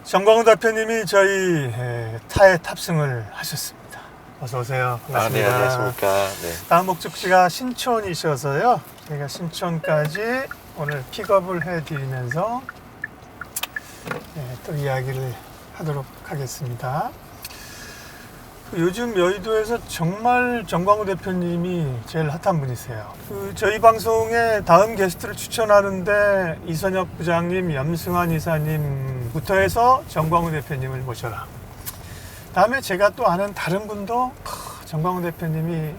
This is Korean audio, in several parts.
정광훈 대표님이 저희 타에 탑승을 하셨습니다. 어서 오세요. 반갑습니다. 네, 안녕하십니까. 네. 다음 목적지가 신촌이셔서요. 저희가 신촌까지 오늘 픽업을 해드리면서 또 이야기를 하도록 하겠습니다. 요즘 여의도에서 정말 정광훈 대표님이 제일 핫한 분이세요. 저희 방송에 다음 게스트를 추천하는데 이선혁 부장님, 염승환 이사님부터 해서 정광훈 대표님을 모셔라. 다음에 제가 또 아는 다른 분도 정광훈 대표님이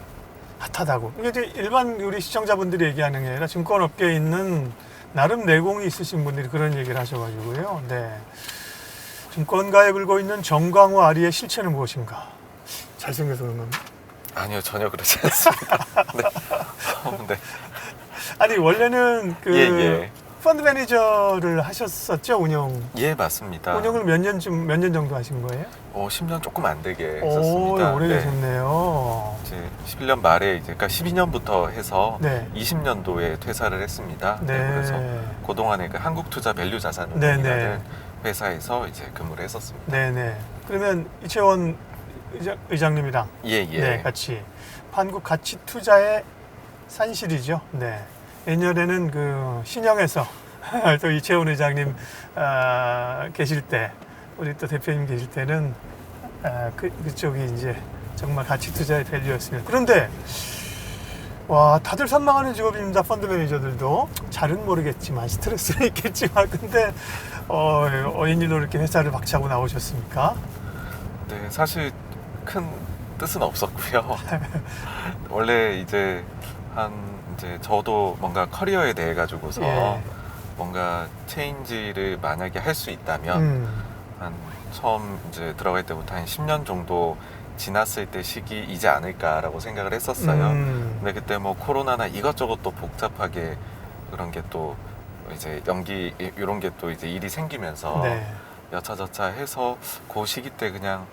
핫하다고. 이게 이제 일반 우리 시청자분들이 얘기하는 게 아니라 증권업계에 있는 나름 내공이 있으신 분들이 그런 얘기를 하셔가지고요. 네. 증권가에 불고 있는 정광훈 아리의 실체는 무엇인가? 잘생겨서 그런 겁니다. 아니요, 전혀 그렇지 않습니다. 네. 네. 아니 원래는 예. 펀드 매니저를 하셨었죠, 운영. 예, 맞습니다. 운영을 몇 년 정도 하신 거예요? 10년 조금 안 되게 오, 했었습니다. 오래되셨네요. 이제 11년 말에 이제 그러니까 12년부터 해서 네. 20년도에 퇴사를 했습니다. 네. 그래서 그동안에 그 한국투자밸류자산운용이라는 네네. 회사에서 이제 근무를 했었습니다. 네네. 그러면 이채원 의장님이랑 예. 네, 같이 한국 가치 투자의 산실이죠. 네. 내년에는 그 신영에서 또 이채원 의장님 계실 때, 우리 또 대표님 계실 때는 그쪽이 이제 정말 가치 투자의 밸류였습니다. 그런데 와, 다들 선망하는 직업입니다. 펀드 매니저들도 잘은 모르겠지만 스트레스는 있겠지만, 근데 어인일로 이렇게 회사를 박차고 나오셨습니까? 네, 사실 큰 뜻은 없었고요. 원래 이제 저도 뭔가 커리어에 대해 가지고서 예. 뭔가 체인지를 만약에 할 수 있다면 한 처음 이제 들어갈 때부터 한 10년 정도 지났을 때 시기이지 않을까라고 생각을 했었어요. 근데 그때 뭐 코로나나 이것저것 또 복잡하게 그런 게 또 이제 연기 이런 게 또 이제 일이 생기면서 네. 여차저차 해서 그 시기 때 그냥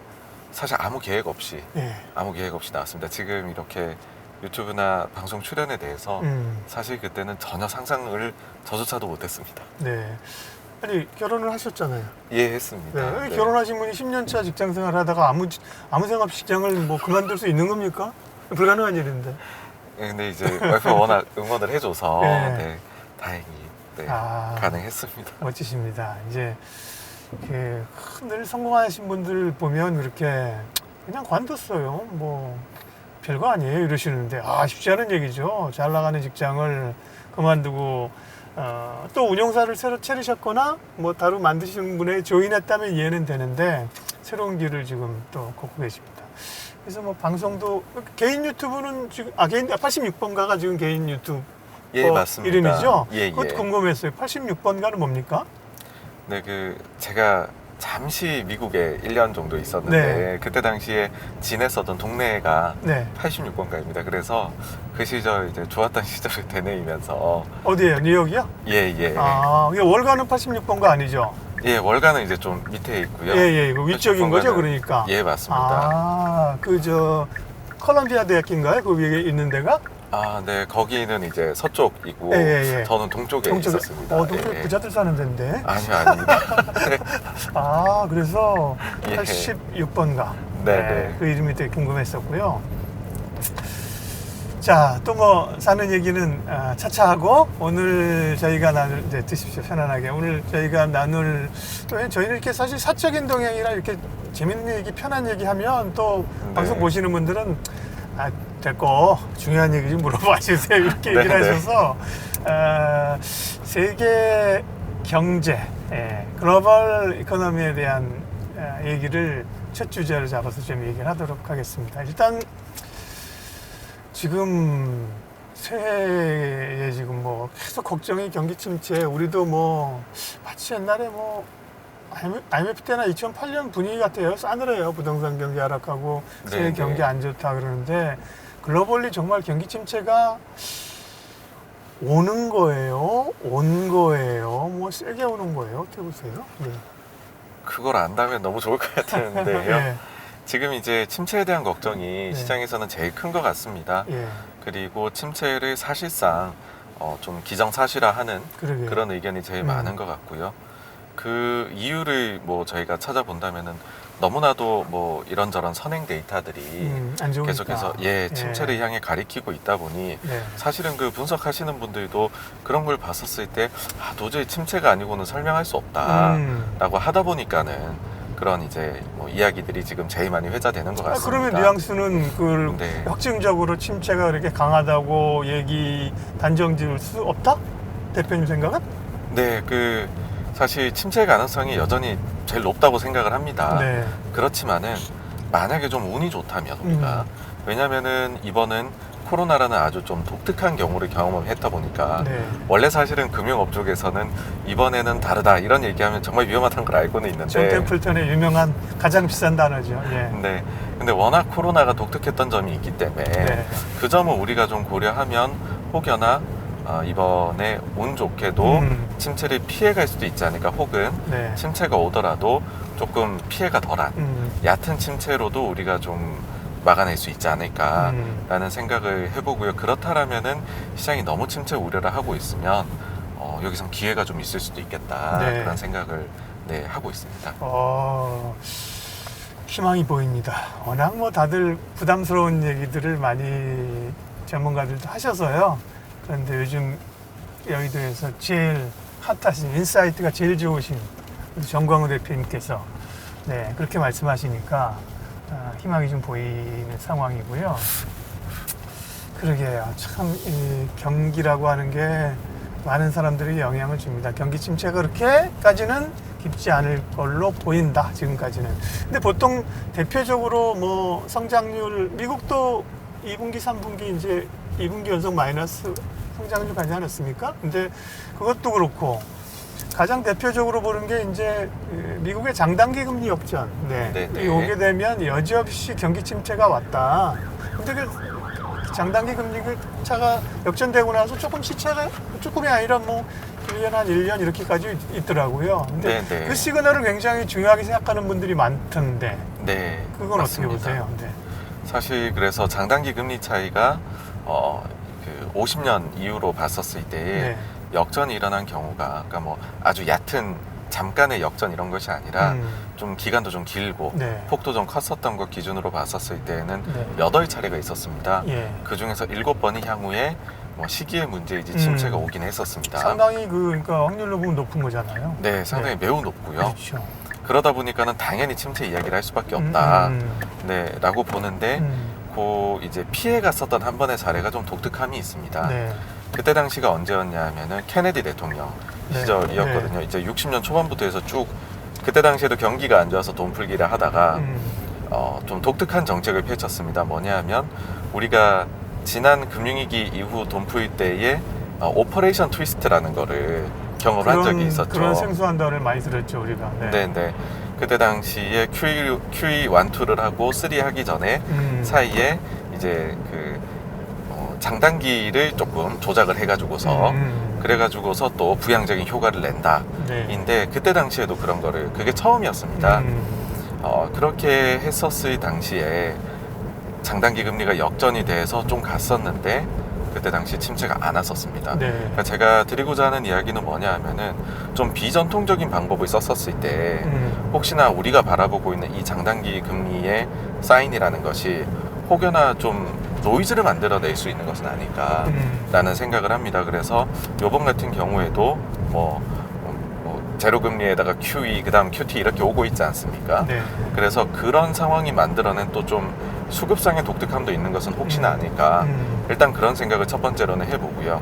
사실 아무 계획 없이 예. 나왔습니다. 지금 이렇게 유튜브나 방송 출연에 대해서 사실 그때는 전혀 상상을 저조차도 못했습니다. 네. 아니 결혼을 하셨잖아요. 예, 했습니다. 네. 네. 결혼하신 분이 10년차 직장 생활하다가 아무 생각 없이 직장을 뭐 그만둘 수 있는 겁니까? 불가능한 일인데. 네, 근데 이제 와이프가 워낙 응원을 해줘서 네. 네, 다행히 가능했습니다. 멋지십니다. 이제 늘 성공하신 분들 보면 그렇게 그냥 관뒀어요. 뭐 별거 아니에요 이러시는데 쉽지 않은 얘기죠. 잘 나가는 직장을 그만두고 또 운영사를 새로 차리셨거나 뭐 다루 만드시는 분에 조인했다면 이해는 되는데 새로운 길을 지금 또 걷고 계십니다. 그래서 뭐 방송도 개인 유튜브는 지금 개인 86번가가 지금 개인 유튜브 예, 맞습니다. 이름이죠? 예. 그것도 궁금했어요. 86번가는 뭡니까? 네, 제가 잠시 미국에 1년 정도 있었는데 네. 그때 당시에 지냈었던 동네가 네. 86번가입니다. 그래서 그 시절 이제 좋았던 시절을 되뇌이면서 어디예요? 뉴욕이요? 예. 이게 월가는 86번가 아니죠? 예, 월가는 이제 좀 밑에 있고요. 예. 그 위쪽인 거죠, 86번가는 그러니까. 예, 맞습니다. 콜럼비아 대학인가요? 그 위에 있는 데가? 네, 거기는 이제 서쪽이고 예. 저는 동쪽에 있었습니다. 동쪽에 부자들 사는 데인데. 아니요, 아닙니다. 네. 그래서 예. 86번가. 네. 그 이름이 되게 궁금했었고요. 자, 또 뭐 사는 얘기는 차차 하고 오늘 저희가 이제 드십시오, 편안하게. 오늘 저희가 나눌 또 저희는 이렇게 사실 사적인 동행이라 이렇게 재밌는 얘기, 편한 얘기 하면 또 방송 보시는 분들은 됐고 중요한 얘기 좀 물어봐 주세요 이렇게 얘기를 하셔서 세계 경제, 글로벌 이코노미에 대한 얘기를 첫 주제로 잡아서 좀 얘기를 하도록 하겠습니다. 일단 지금 새해에 지금 뭐 계속 걱정이 경기 침체, 우리도 뭐 마치 옛날에 뭐 IMF 때나 2008년 분위기 같아요. 싸늘해요. 부동산 경기 하락하고 세계 경기 안 좋다 그러는데 글로벌리 정말 경기 침체가 오는 거예요? 온 거예요? 뭐 세게 오는 거예요? 어떻게 보세요? 네. 그걸 안다면 너무 좋을 것 같은데요. 네. 지금 이제 침체에 대한 걱정이 시장에서는 제일 큰 것 같습니다. 그리고 침체를 사실상 좀 기정사실화하는 그런 의견이 제일 많은 것 같고요. 그 이유를 뭐 저희가 찾아본다면은 너무나도 뭐 이런저런 선행 데이터들이 안 좋으니까. 계속해서 침체를 향해 가리키고 있다 보니 네. 사실은 그 분석하시는 분들도 그런 걸 봤었을 때 도저히 침체가 아니고는 설명할 수 없다라고 하다 보니까는 그런 이제 뭐 이야기들이 지금 제일 많이 회자되는 것 같습니다. 그러면 뉘앙스는 그 네. 확증적으로 침체가 그렇게 강하다고 단정 지을 수 없다? 대표님 생각은? 네, 그 사실 침체 가능성이 여전히 제일 높다고 생각을 합니다. 네. 그렇지만은 만약에 좀 운이 좋다면 우리가 왜냐면은 이번은 코로나라는 아주 좀 독특한 경우를 경험했다 보니까 네. 원래 사실은 금융업 쪽에서는 이번에는 다르다 이런 얘기하면 정말 위험하다는 걸 알고는 존 있는데 템플턴의 유명한 가장 비싼 단어죠. 예. 네. 근데 워낙 코로나가 독특했던 점이 있기 때문에 네. 그 점을 우리가 좀 고려하면 혹여나 이번에 운 좋게도 침체를 피해갈 수도 있지 않을까 혹은 네. 침체가 오더라도 조금 피해가 덜한 얕은 침체로도 우리가 좀 막아낼 수 있지 않을까라는 생각을 해보고요. 그렇다라면은 시장이 너무 침체 우려를 하고 있으면 여기선 기회가 좀 있을 수도 있겠다 네. 그런 생각을 하고 있습니다. 희망이 보입니다. 워낙 뭐 다들 부담스러운 얘기들을 많이 전문가들도 하셔서요. 그런데 요즘 여의도에서 제일 핫하신 인사이트가 제일 좋으신 우리 정광훈 대표님께서 그렇게 말씀하시니까 희망이 좀 보이는 상황이고요. 그러게요. 참 이 경기라고 하는 게 많은 사람들이 영향을 줍니다. 경기 침체가 그렇게까지는 깊지 않을 걸로 보인다. 지금까지는. 근데 보통 대표적으로 뭐 성장률 미국도 2분기, 3분기 이제 2분기 연속 마이너스 성장률 가지 않았습니까? 근데 그것도 그렇고 가장 대표적으로 보는 게 이제 미국의 장단기 금리 역전. 네. 오게 되면 여지없이 경기 침체가 왔다. 근데 그 장단기 금리 그 차가 역전되고 나서 조금 시차가 조금이 아니라 뭐 1년 한 1년 이렇게까지 있더라고요. 근데 네. 그 시그널을 굉장히 중요하게 생각하는 분들이 많던데. 네. 그건 맞습니다. 어떻게 보세요? 네. 사실 그래서 장단기 금리 차이가 그 50년 이후로 봤었을 때 역전이 일어난 경우가 그러니까 뭐 아주 얕은 잠깐의 역전 이런 것이 아니라 좀 기간도 좀 길고 폭도 좀 컸었던 것 기준으로 봤었을 때는 8차례가 있었습니다. 그 중에서 7번이 향후에 뭐 시기의 문제이지 침체가 오긴 했었습니다. 상당히 그러니까 확률로 보면 높은 거잖아요. 네, 상당히 매우 높고요. 그렇죠. 그러다 보니까는 당연히 침체 이야기를 할 수밖에 없다. 라고 보는데 그 이제 피해 갔었던 한 번의 사례가 좀 독특함이 있습니다. 그때 당시가 언제였냐 하면은 케네디 대통령 시절이었거든요. 이제 60년 초반부터 해서 쭉 그때 당시에도 경기가 안 좋아서 돈 풀기를 하다가 좀 독특한 정책을 펼쳤습니다. 뭐냐 하면 우리가 지난 금융위기 이후 돈 풀 때에 오퍼레이션 트위스트라는 거를 경험을 한 적이 있었죠. 그런 생소한 단어를 많이 들었죠, 우리가. 네. 그때 당시에 QE 1, 2를 하고 3 하기 전에 사이에 이제 그 장단기를 조금 조작을 해가지고서 그래가지고서 또 부양적인 효과를 낸다. 인데 그때 당시에도 그런 거를 그게 처음이었습니다. 그렇게 했었을 당시에 장단기 금리가 역전이 돼서 좀 갔었는데 그때 당시 침체가 안 왔었습니다. 그러니까 제가 드리고자 하는 이야기는 뭐냐 하면은 좀 비전통적인 방법을 썼었을 때 혹시나 우리가 바라보고 있는 이 장단기 금리의 사인이라는 것이 혹여나 좀 노이즈를 만들어낼 수 있는 것은 아닐까라는 생각을 합니다. 그래서 요번 같은 경우에도 뭐 제로금리에다가 QE 그다음 QT 이렇게 오고 있지 않습니까? 그래서 그런 상황이 만들어낸 또 좀 수급상의 독특함도 있는 것은 혹시나 아닐까 일단 그런 생각을 첫 번째로는 해보고요.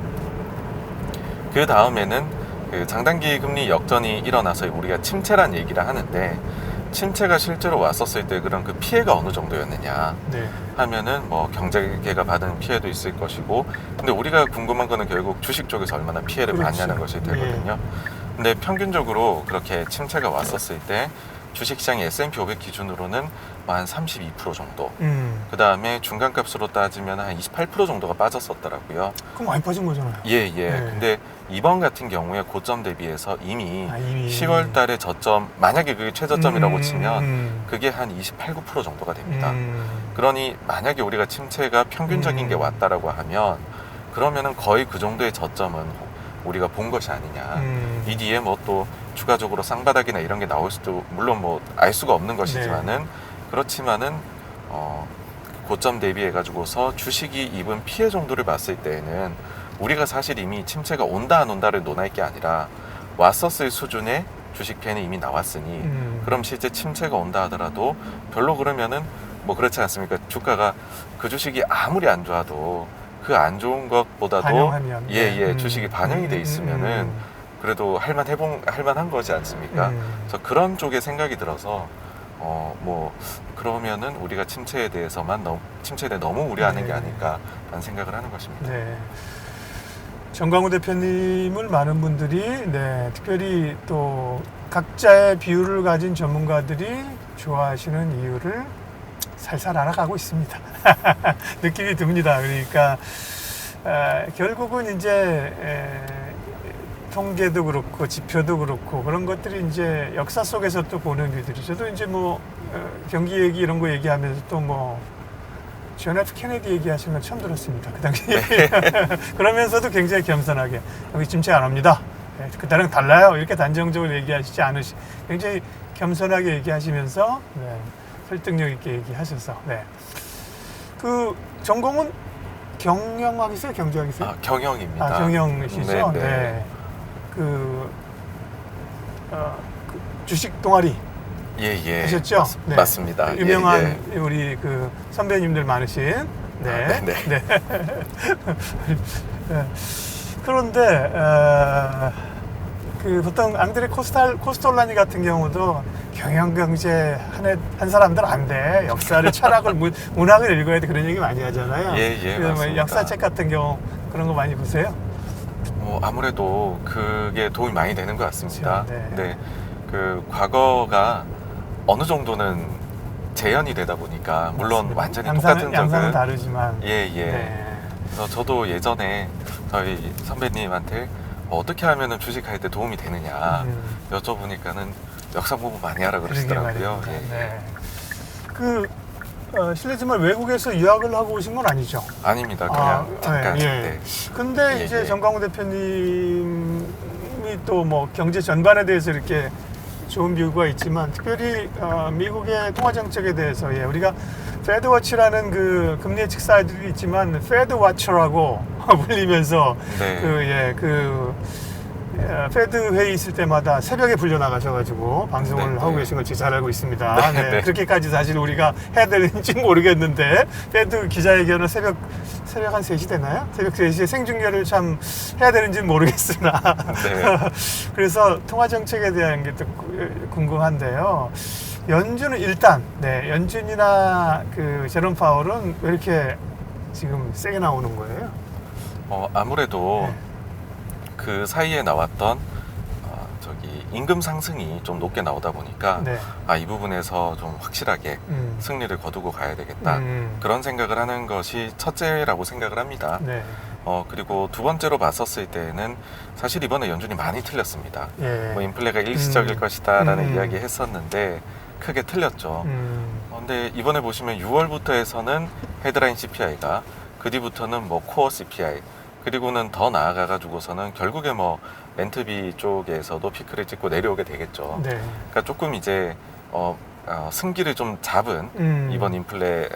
그 다음에는 그 장단기 금리 역전이 일어나서 우리가 침체란 얘기를 하는데 침체가 실제로 왔었을 때 그런 그 피해가 어느 정도였느냐 하면은 뭐 경제계가 받은 피해도 있을 것이고 근데 우리가 궁금한 거는 결국 주식 쪽에서 얼마나 피해를 받냐는 것이 되거든요. 근데 평균적으로 그렇게 침체가 왔었을 때 주식시장의 S&P 500 기준으로는 한 32% 정도 그 다음에 중간값으로 따지면 한 28% 정도가 빠졌었더라고요. 그럼 많이 빠진 거잖아요. 근데 이번 같은 경우에 고점 대비해서 이미 10월 달에 저점 만약에 그게 최저점이라고 치면 그게 한 28, 9% 정도가 됩니다. 그러니 만약에 우리가 침체가 평균적인 게 왔다라고 하면 그러면은 거의 그 정도의 저점은 우리가 본 것이 아니냐. 이 뒤에 뭐 또 추가적으로 쌍바닥이나 이런 게 나올 수도 물론 뭐 알 수가 없는 것이지만은 그렇지만은 고점 대비해 가지고서 주식이 입은 피해 정도를 봤을 때에는 우리가 사실 이미 침체가 온다 안 온다를 논할 게 아니라 왔었을 수준의 주식 피해는 이미 나왔으니 그럼 실제 침체가 온다 하더라도 별로 그러면은 뭐 그렇지 않습니까? 주가가 그 주식이 아무리 안 좋아도 그 안 좋은 것보다도 반영하면 주식이 반영이 돼 있으면은 그래도 할만한 거지 않습니까? 그래서 그런 쪽에 생각이 들어서 뭐 그러면은 우리가 침체에 대해 너무 우려하는 게 아닐까라는 생각을 하는 것입니다. 네. 정광훈 대표님을 많은 분들이 특별히 또 각자의 비율을 가진 전문가들이 좋아하시는 이유를 살살 알아가고 있습니다. 느낌이 듭니다. 그러니까 결국은 이제 통계도 그렇고 지표도 그렇고 그런 것들이 이제 역사 속에서 또 보는 일들이 저도 이제 뭐 경기 얘기 이런 거 얘기하면서 또 뭐 존 F 케네디 얘기하시는 건 처음 들었습니다. 그 당시에. 그러면서도 굉장히 겸손하게 여기 침체 안 옵니다. 그때랑 달라요. 이렇게 단정적으로 얘기하시지 않으시 굉장히 겸손하게 얘기하시면서 설득력 있게 얘기하셔서 그 전공은 경영학이세요? 경제학이세요? 경영입니다. 경영이시죠? 그 주식 동아리 하셨죠? 맞습니다. 유명한 우리 그 선배님들 많으신 그런데 그 보통 앙드레 코스톨라니 같은 경우도 경영경제 한 사람들 안 돼. 역사를 철학을 문학을 읽어야 돼. 그런 얘기 많이 하잖아요. 맞습니다. 역사책 같은 경우 그런 거 많이 보세요? 뭐 아무래도 그게 도움이 많이 되는 것 같습니다. 그렇죠. 그 과거가 어느 정도는 재현이 되다 보니까 물론 맞습니다. 완전히 똑같은 양상은 적은 다르지만 그래서 저도 예전에 저희 선배님한테 어떻게 하면은 주식할 때 도움이 되느냐 여쭤보니까는 역사 공부 많이 하라 그러시더라고요. 그 실례지만 외국에서 유학을 하고 오신 건 아니죠? 아닙니다. 그냥 잠깐. 근데 이제 정광훈 대표님이 또 뭐 경제 전반에 대해서 이렇게 좋은 뷰가 있지만 특별히 미국의 통화 정책에 대해서 우리가 페드워치라는 그 금리 예측 사이트도 있지만 페드워처라고 불리면서 페드 회의 있을 때마다 새벽에 불려 나가셔가지고 방송을 하고 계신 걸 제가 잘 알고 있습니다. 그렇게까지 사실 우리가 해야 되는지 모르겠는데 페드 기자회견을 새벽 한 3시 되나요? 새벽 3시에 생중계를 참 해야 되는지는 모르겠으나 그래서 통화 정책에 대한 게 또 궁금한데요. 연준은 일단 연준이나 그 제롬 파월은 왜 이렇게 지금 세게 나오는 거예요? 아무래도 그 사이에 나왔던 임금 상승이 좀 높게 나오다 보니까 이 부분에서 좀 확실하게 승리를 거두고 가야 되겠다 그런 생각을 하는 것이 첫째라고 생각을 합니다. 그리고 두 번째로 봤었을 때는 사실 이번에 연준이 많이 틀렸습니다. 뭐 인플레가 일시적일 것이다 라는 이야기 했었는데 크게 틀렸죠. 근데 이번에 보시면 6월부터 해서는 헤드라인 CPI가 그 뒤부터는 뭐 코어 CPI 그리고는 더 나아가 가지고서는 결국에 뭐 렌트비 쪽에서도 피크를 찍고 내려오게 되겠죠. 그러니까 조금 이제 승기를 좀 잡은 이번 인플레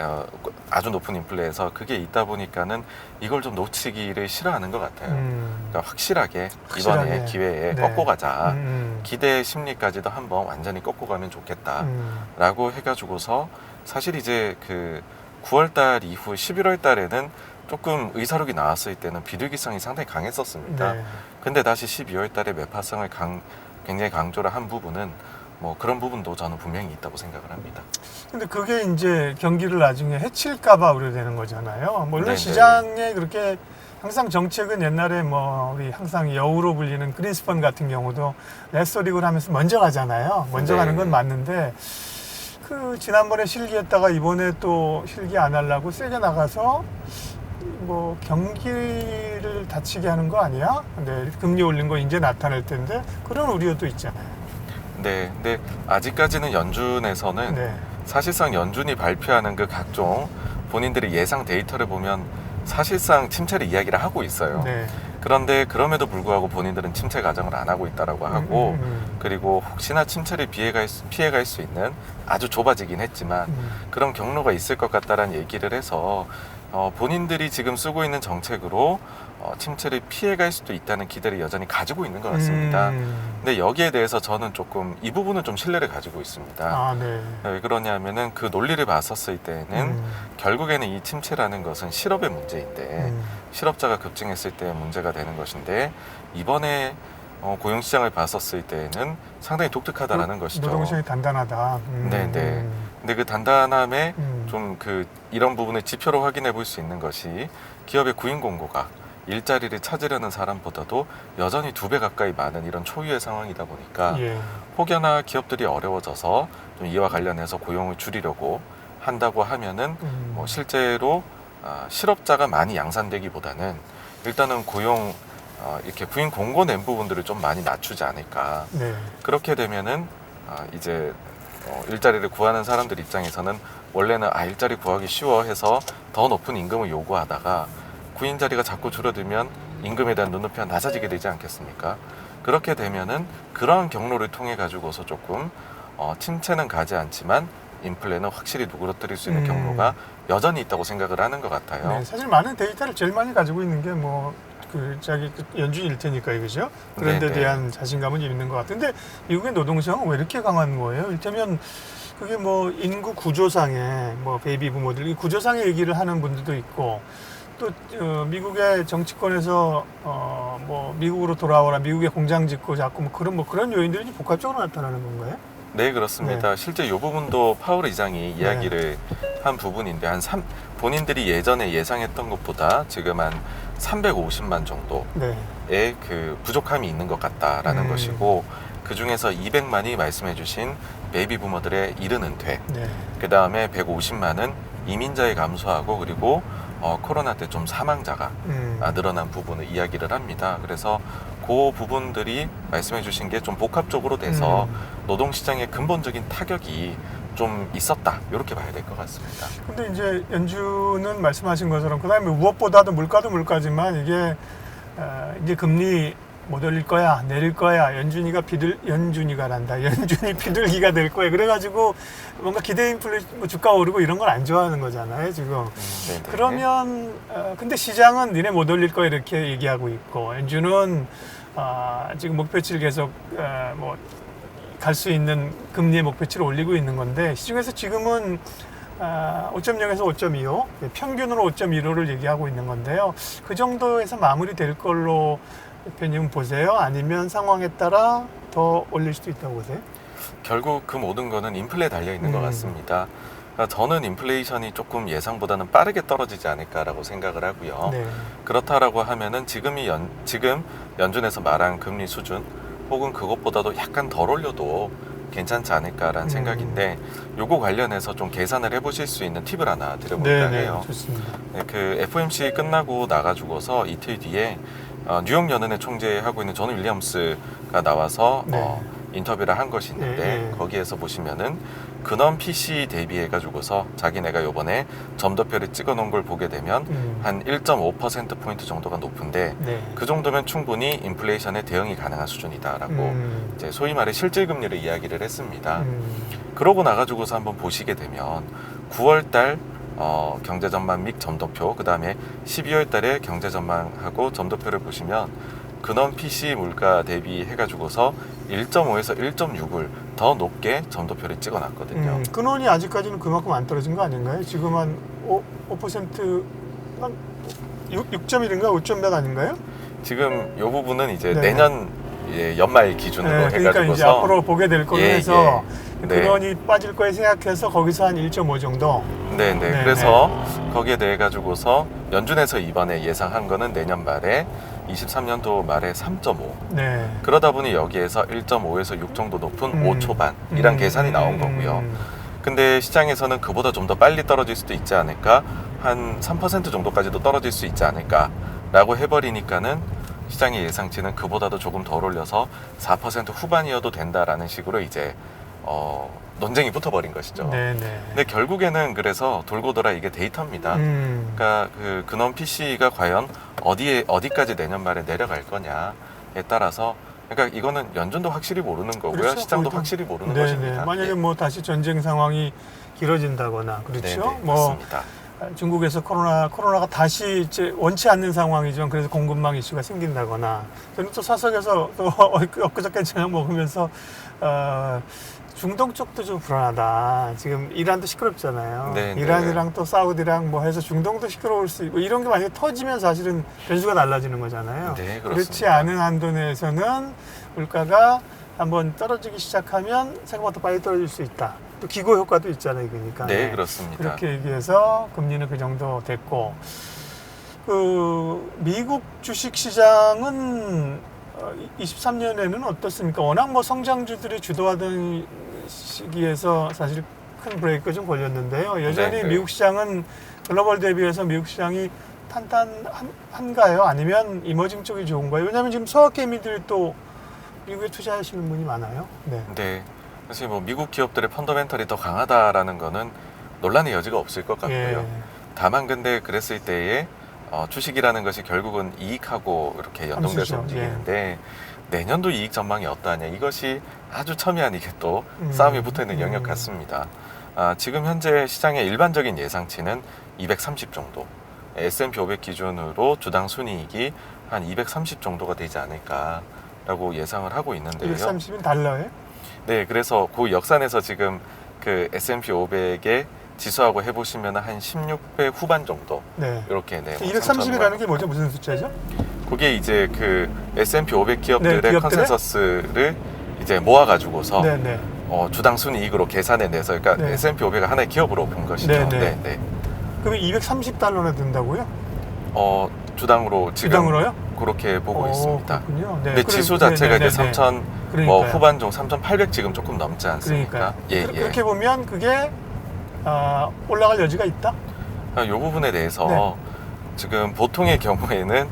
아주 높은 인플레에서 그게 있다 보니까는 이걸 좀 놓치기를 싫어하는 것 같아요. 그러니까 확실하게 이번에 기회에 꺾고 가자. 기대 심리까지도 한번 완전히 꺾고 가면 좋겠다라고 해가지고서 사실 이제 그 9월달 이후 11월 달에는 조금 의사록이 나왔을 때는 비둘기성이 상당히 강했었습니다. 근데 다시 12월 달에 매파성을 굉장히 강조를 한 부분은 뭐 그런 부분도 저는 분명히 있다고 생각을 합니다. 근데 그게 이제 경기를 나중에 해칠까봐 우려되는 거잖아요. 물론 시장에 그렇게 항상 정책은 옛날에 뭐 우리 항상 여우로 불리는 그린스펀 같은 경우도 레스토릭을 하면서 먼저 가잖아요. 먼저 가는 건 맞는데 그 지난번에 실기했다가 이번에 또 실기 안 하려고 세게 나가서 뭐 경기를 다치게 하는 거 아니야? 근데 금리 올린 거 이제 나타날 텐데 그런 우려도 있잖아요. 근데 아직까지는 연준에서는 사실상 연준이 발표하는 그 각종 본인들의 예상 데이터를 보면 사실상 침체를 이야기를 하고 있어요. 그런데 그럼에도 불구하고 본인들은 침체 가정을 안 하고 있다라고 하고 그리고 혹시나 침체를 피해갈 수 있는 아주 좁아지긴 했지만 그런 경로가 있을 것 같다라는 얘기를 해서 본인들이 지금 쓰고 있는 정책으로 침체를 피해갈 수도 있다는 기대를 여전히 가지고 있는 것 같습니다. 근데 여기에 대해서 저는 조금 이 부분은 좀 신뢰를 가지고 있습니다. 아, 네. 왜 그러냐면은 그 논리를 봤었을 때는 결국에는 이 침체라는 것은 실업의 문제인데 실업자가 급증했을 때 문제가 되는 것인데 이번에 고용시장을 봤었을 때는 상당히 독특하다라는 것이죠. 노동시장이 단단하다. 네네. 근데 그 단단함에 좀 이런 부분을 지표로 확인해 볼 수 있는 것이 기업의 구인 공고가 일자리를 찾으려는 사람보다도 여전히 2배 가까이 많은 이런 초유의 상황이다 보니까 예. 혹여나 기업들이 어려워져서 좀 이와 관련해서 고용을 줄이려고 한다고 하면은 실제로 실업자가 많이 양산되기보다는 일단은 이렇게 구인 공고 낸 부분들을 좀 많이 낮추지 않을까. 네. 그렇게 되면은 이제 일자리를 구하는 사람들 입장에서는 원래는 일자리 구하기 쉬워 해서 더 높은 임금을 요구하다가 구인 자리가 자꾸 줄어들면 임금에 대한 눈높이가 낮아지게 되지 않겠습니까? 그렇게 되면은 그러한 경로를 통해 가지고서 조금 침체는 가지 않지만 인플레는 확실히 누그러뜨릴 수 있는 경로가 여전히 있다고 생각을 하는 것 같아요. 네, 사실 많은 데이터를 제일 많이 가지고 있는 게 연준일 테니까요, 그죠? 그런 데 네네. 대한 자신감은 있는 것 같은데 미국의 노동시장은 왜 이렇게 강한 거예요? 이를테면 그게 인구 구조상의 베이비 부모들 이 구조상의 얘기를 하는 분들도 있고 또 미국의 정치권에서 미국으로 돌아오라 미국의 공장 짓고 자꾸 그런 요인들이 좀 복합적으로 나타나는 건가요? 네, 그렇습니다. 실제 이 부분도 파월 의장이 이야기를 한 부분인데 본인들이 예전에 예상했던 것보다 지금 한 350만 정도의 그 부족함이 있는 것 같다라는 것이고 그 중에서 200만이 말씀해주신 베이비 부모들의 이른 은퇴, 그 다음에 150만은 이민자의 감소하고 그리고 코로나 때 좀 사망자가 늘어난 부분을 이야기를 합니다. 그래서 그 부분들이 말씀해 주신 게 좀 복합적으로 돼서 노동시장의 근본적인 타격이 좀 있었다. 이렇게 봐야 될 것 같습니다. 근데 이제 연준은 말씀하신 것처럼 그 다음에 무엇보다도 물가도 물가지만 이제 금리 못 올릴 거야, 내릴 거야, 연준이 비둘기가 될 거야. 그래가지고 뭔가 기대 인플레 주가 오르고 이런 걸 안 좋아하는 거잖아요, 지금. 네네. 그러면 근데 시장은 니네 못 올릴 거야 이렇게 얘기하고 있고 연준은 지금 목표치를 계속 갈 수 있는 금리의 목표치를 올리고 있는 건데 시중에서 지금은 5.0에서 5.25 평균으로 5.15를 얘기하고 있는 건데요. 그 정도에서 마무리될 걸로 대표님은 보세요? 아니면 상황에 따라 더 올릴 수도 있다고 보세요? 결국 그 모든 거는 인플레에 달려 있는 것 같습니다. 그러니까 저는 인플레이션이 조금 예상보다는 빠르게 떨어지지 않을까라고 생각을 하고요. 그렇다라고 하면은 지금 연준에서 말한 금리 수준 혹은 그것보다도 약간 덜 올려도 괜찮지 않을까라는 생각인데 요거 관련해서 좀 계산을 해보실 수 있는 팁을 하나 드려볼까 해요. 좋습니다. 그 FOMC 끝나고 나가지고서 이틀 뒤에 뉴욕 연은의 총재하고 있는 존 윌리엄스가 나와서 인터뷰를 한 것이 있는데 거기에서 보시면은 근원 PC 대비해가지고서 자기네가 요번에 점도표를 찍어놓은 걸 보게 되면 한 1.5%포인트 정도가 높은데 그 정도면 충분히 인플레이션에 대응이 가능한 수준이다라고 이제 소위 말해 실질금리를 이야기를 했습니다. 그러고 나가지고서 한번 보시게 되면 9월달 경제 전망 및 점도표, 그 다음에 12월 달에 경제 전망하고 점도표를 보시면 근원 PC 물가 대비해가지고가 1.5에서 1.6을 더 높게 점도표를 찍어놨거든요. 근원이 아직까지는 그만큼 안 떨어진 거 아닌가요? 지금 한 5%, 한 6.1인가 5.몇 아닌가요? 지금 이 부분은 이제 내년 연말 기준으로 그러니까 해가지고서 이제 앞으로 보게 될 걸로 해서 네. 근원이 빠질 거에 생각해서 거기서 한 1.5 정도. 네네. 그래서 거기에 대해 가지고서 연준에서 이번에 예상한 거는 내년 말에 23년도 말에 3.5. 그러다 보니 여기에서 1.5에서 6 정도 높은 5 초반이란 계산이 나온 거고요. 근데 시장에서는 그보다 좀 더 빨리 떨어질 수도 있지 않을까? 한 3% 정도까지도 떨어질 수 있지 않을까? 라고 해버리니까는 시장의 예상치는 그보다도 조금 덜 올려서 4% 후반이어도 된다라는 식으로 이제 논쟁이 붙어버린 것이죠. 네네. 근데 결국에는 그래서 돌고 돌아 이게 데이터입니다. 그러니까 그 근원 PC가 과연 어디까지 내년 말에 내려갈 거냐에 따라서 그러니까 이거는 연준도 확실히 모르는 거고요. 그렇죠. 시장도 거기도. 확실히 모르는 네네. 것입니다. 만약에 예. 뭐 다시 전쟁 상황이 길어진다거나 그렇죠. 네네, 뭐 맞습니다. 중국에서 코로나가 다시 이제 원치 않는 상황이죠. 그래서 공급망 이슈가 생긴다거나 저는 또 사석에서 또 엊그저께 저녁 먹으면서 중동 쪽도 좀 불안하다. 지금 이란도 시끄럽잖아요. 네, 이란이랑 또 사우디랑 뭐 해서 중동도 시끄러울 수 있고 이런 게 만약에 터지면 사실은 변수가 달라지는 거잖아요. 네, 그렇지 그렇습니다. 않은 한도 내에서는 물가가 한번 떨어지기 시작하면 생각보다 빨리 떨어질 수 있다. 또 기고 효과도 있잖아요. 그러니까. 네, 그렇습니다. 그렇게 얘기해서 금리는 그 정도 됐고 그 미국 주식 시장은 23년에는 어떻습니까? 워낙 뭐 성장주들이 주도하던 시기에서 사실 큰 브레이크가 좀 걸렸는데요. 여전히 네, 네. 미국 시장은 글로벌 대비해서 미국 시장이 탄탄한가요? 아니면 이머징 쪽이 좋은가요? 왜냐하면 지금 서학개미들이 또 미국에 투자하시는 분이 많아요. 네. 네. 사실 뭐 미국 기업들의 펀더멘털이 더 강하다라는 거는 논란의 여지가 없을 것 같고요. 예. 다만 근데 그랬을 때에 주식이라는 것이 결국은 이익하고 이렇게 연동돼서 함수죠. 움직이는데 내년도 이익 전망이 어떠하냐 이것이 아주 첨예한 이게 또 싸움이 붙어있는 영역 같습니다. 지금 현재 시장의 일반적인 예상치는 230 정도, S&P 500 기준으로 주당 순이익이 한 230 정도가 되지 않을까라고 예상을 하고 있는데요. 230은 달러예요? 네, 그래서 그 역산에서 지금 그 S&P 500의 지수하고 해보시면 한 16배 후반 정도 네. 이렇게 네. 230이라는 게 뭐죠? 무슨 숫자죠? 그게 이제 그 S&P 500 기업들의 네, 기업들의? 컨센서스를 이제 모아가지고서 네네. 주당 순이익으로 계산해 내서 그러니까 네. S&P 500을 하나의 기업으로 본 것이죠. 네, 네, 네. 네. 그러면 230달러나 든다고요? 주당으로 지금 주당으로요? 그렇게 보고 있습니다. 그렇군요. 네. 근데 지수 자체가 이제 3,000 뭐 그러니까요. 후반 정도 3,800 지금 조금 넘지 않습니까? 그러니까 예, 예. 그렇게 보면 그게 올라갈 여지가 있다. 이 부분에 대해서 네. 지금 보통의 경우에는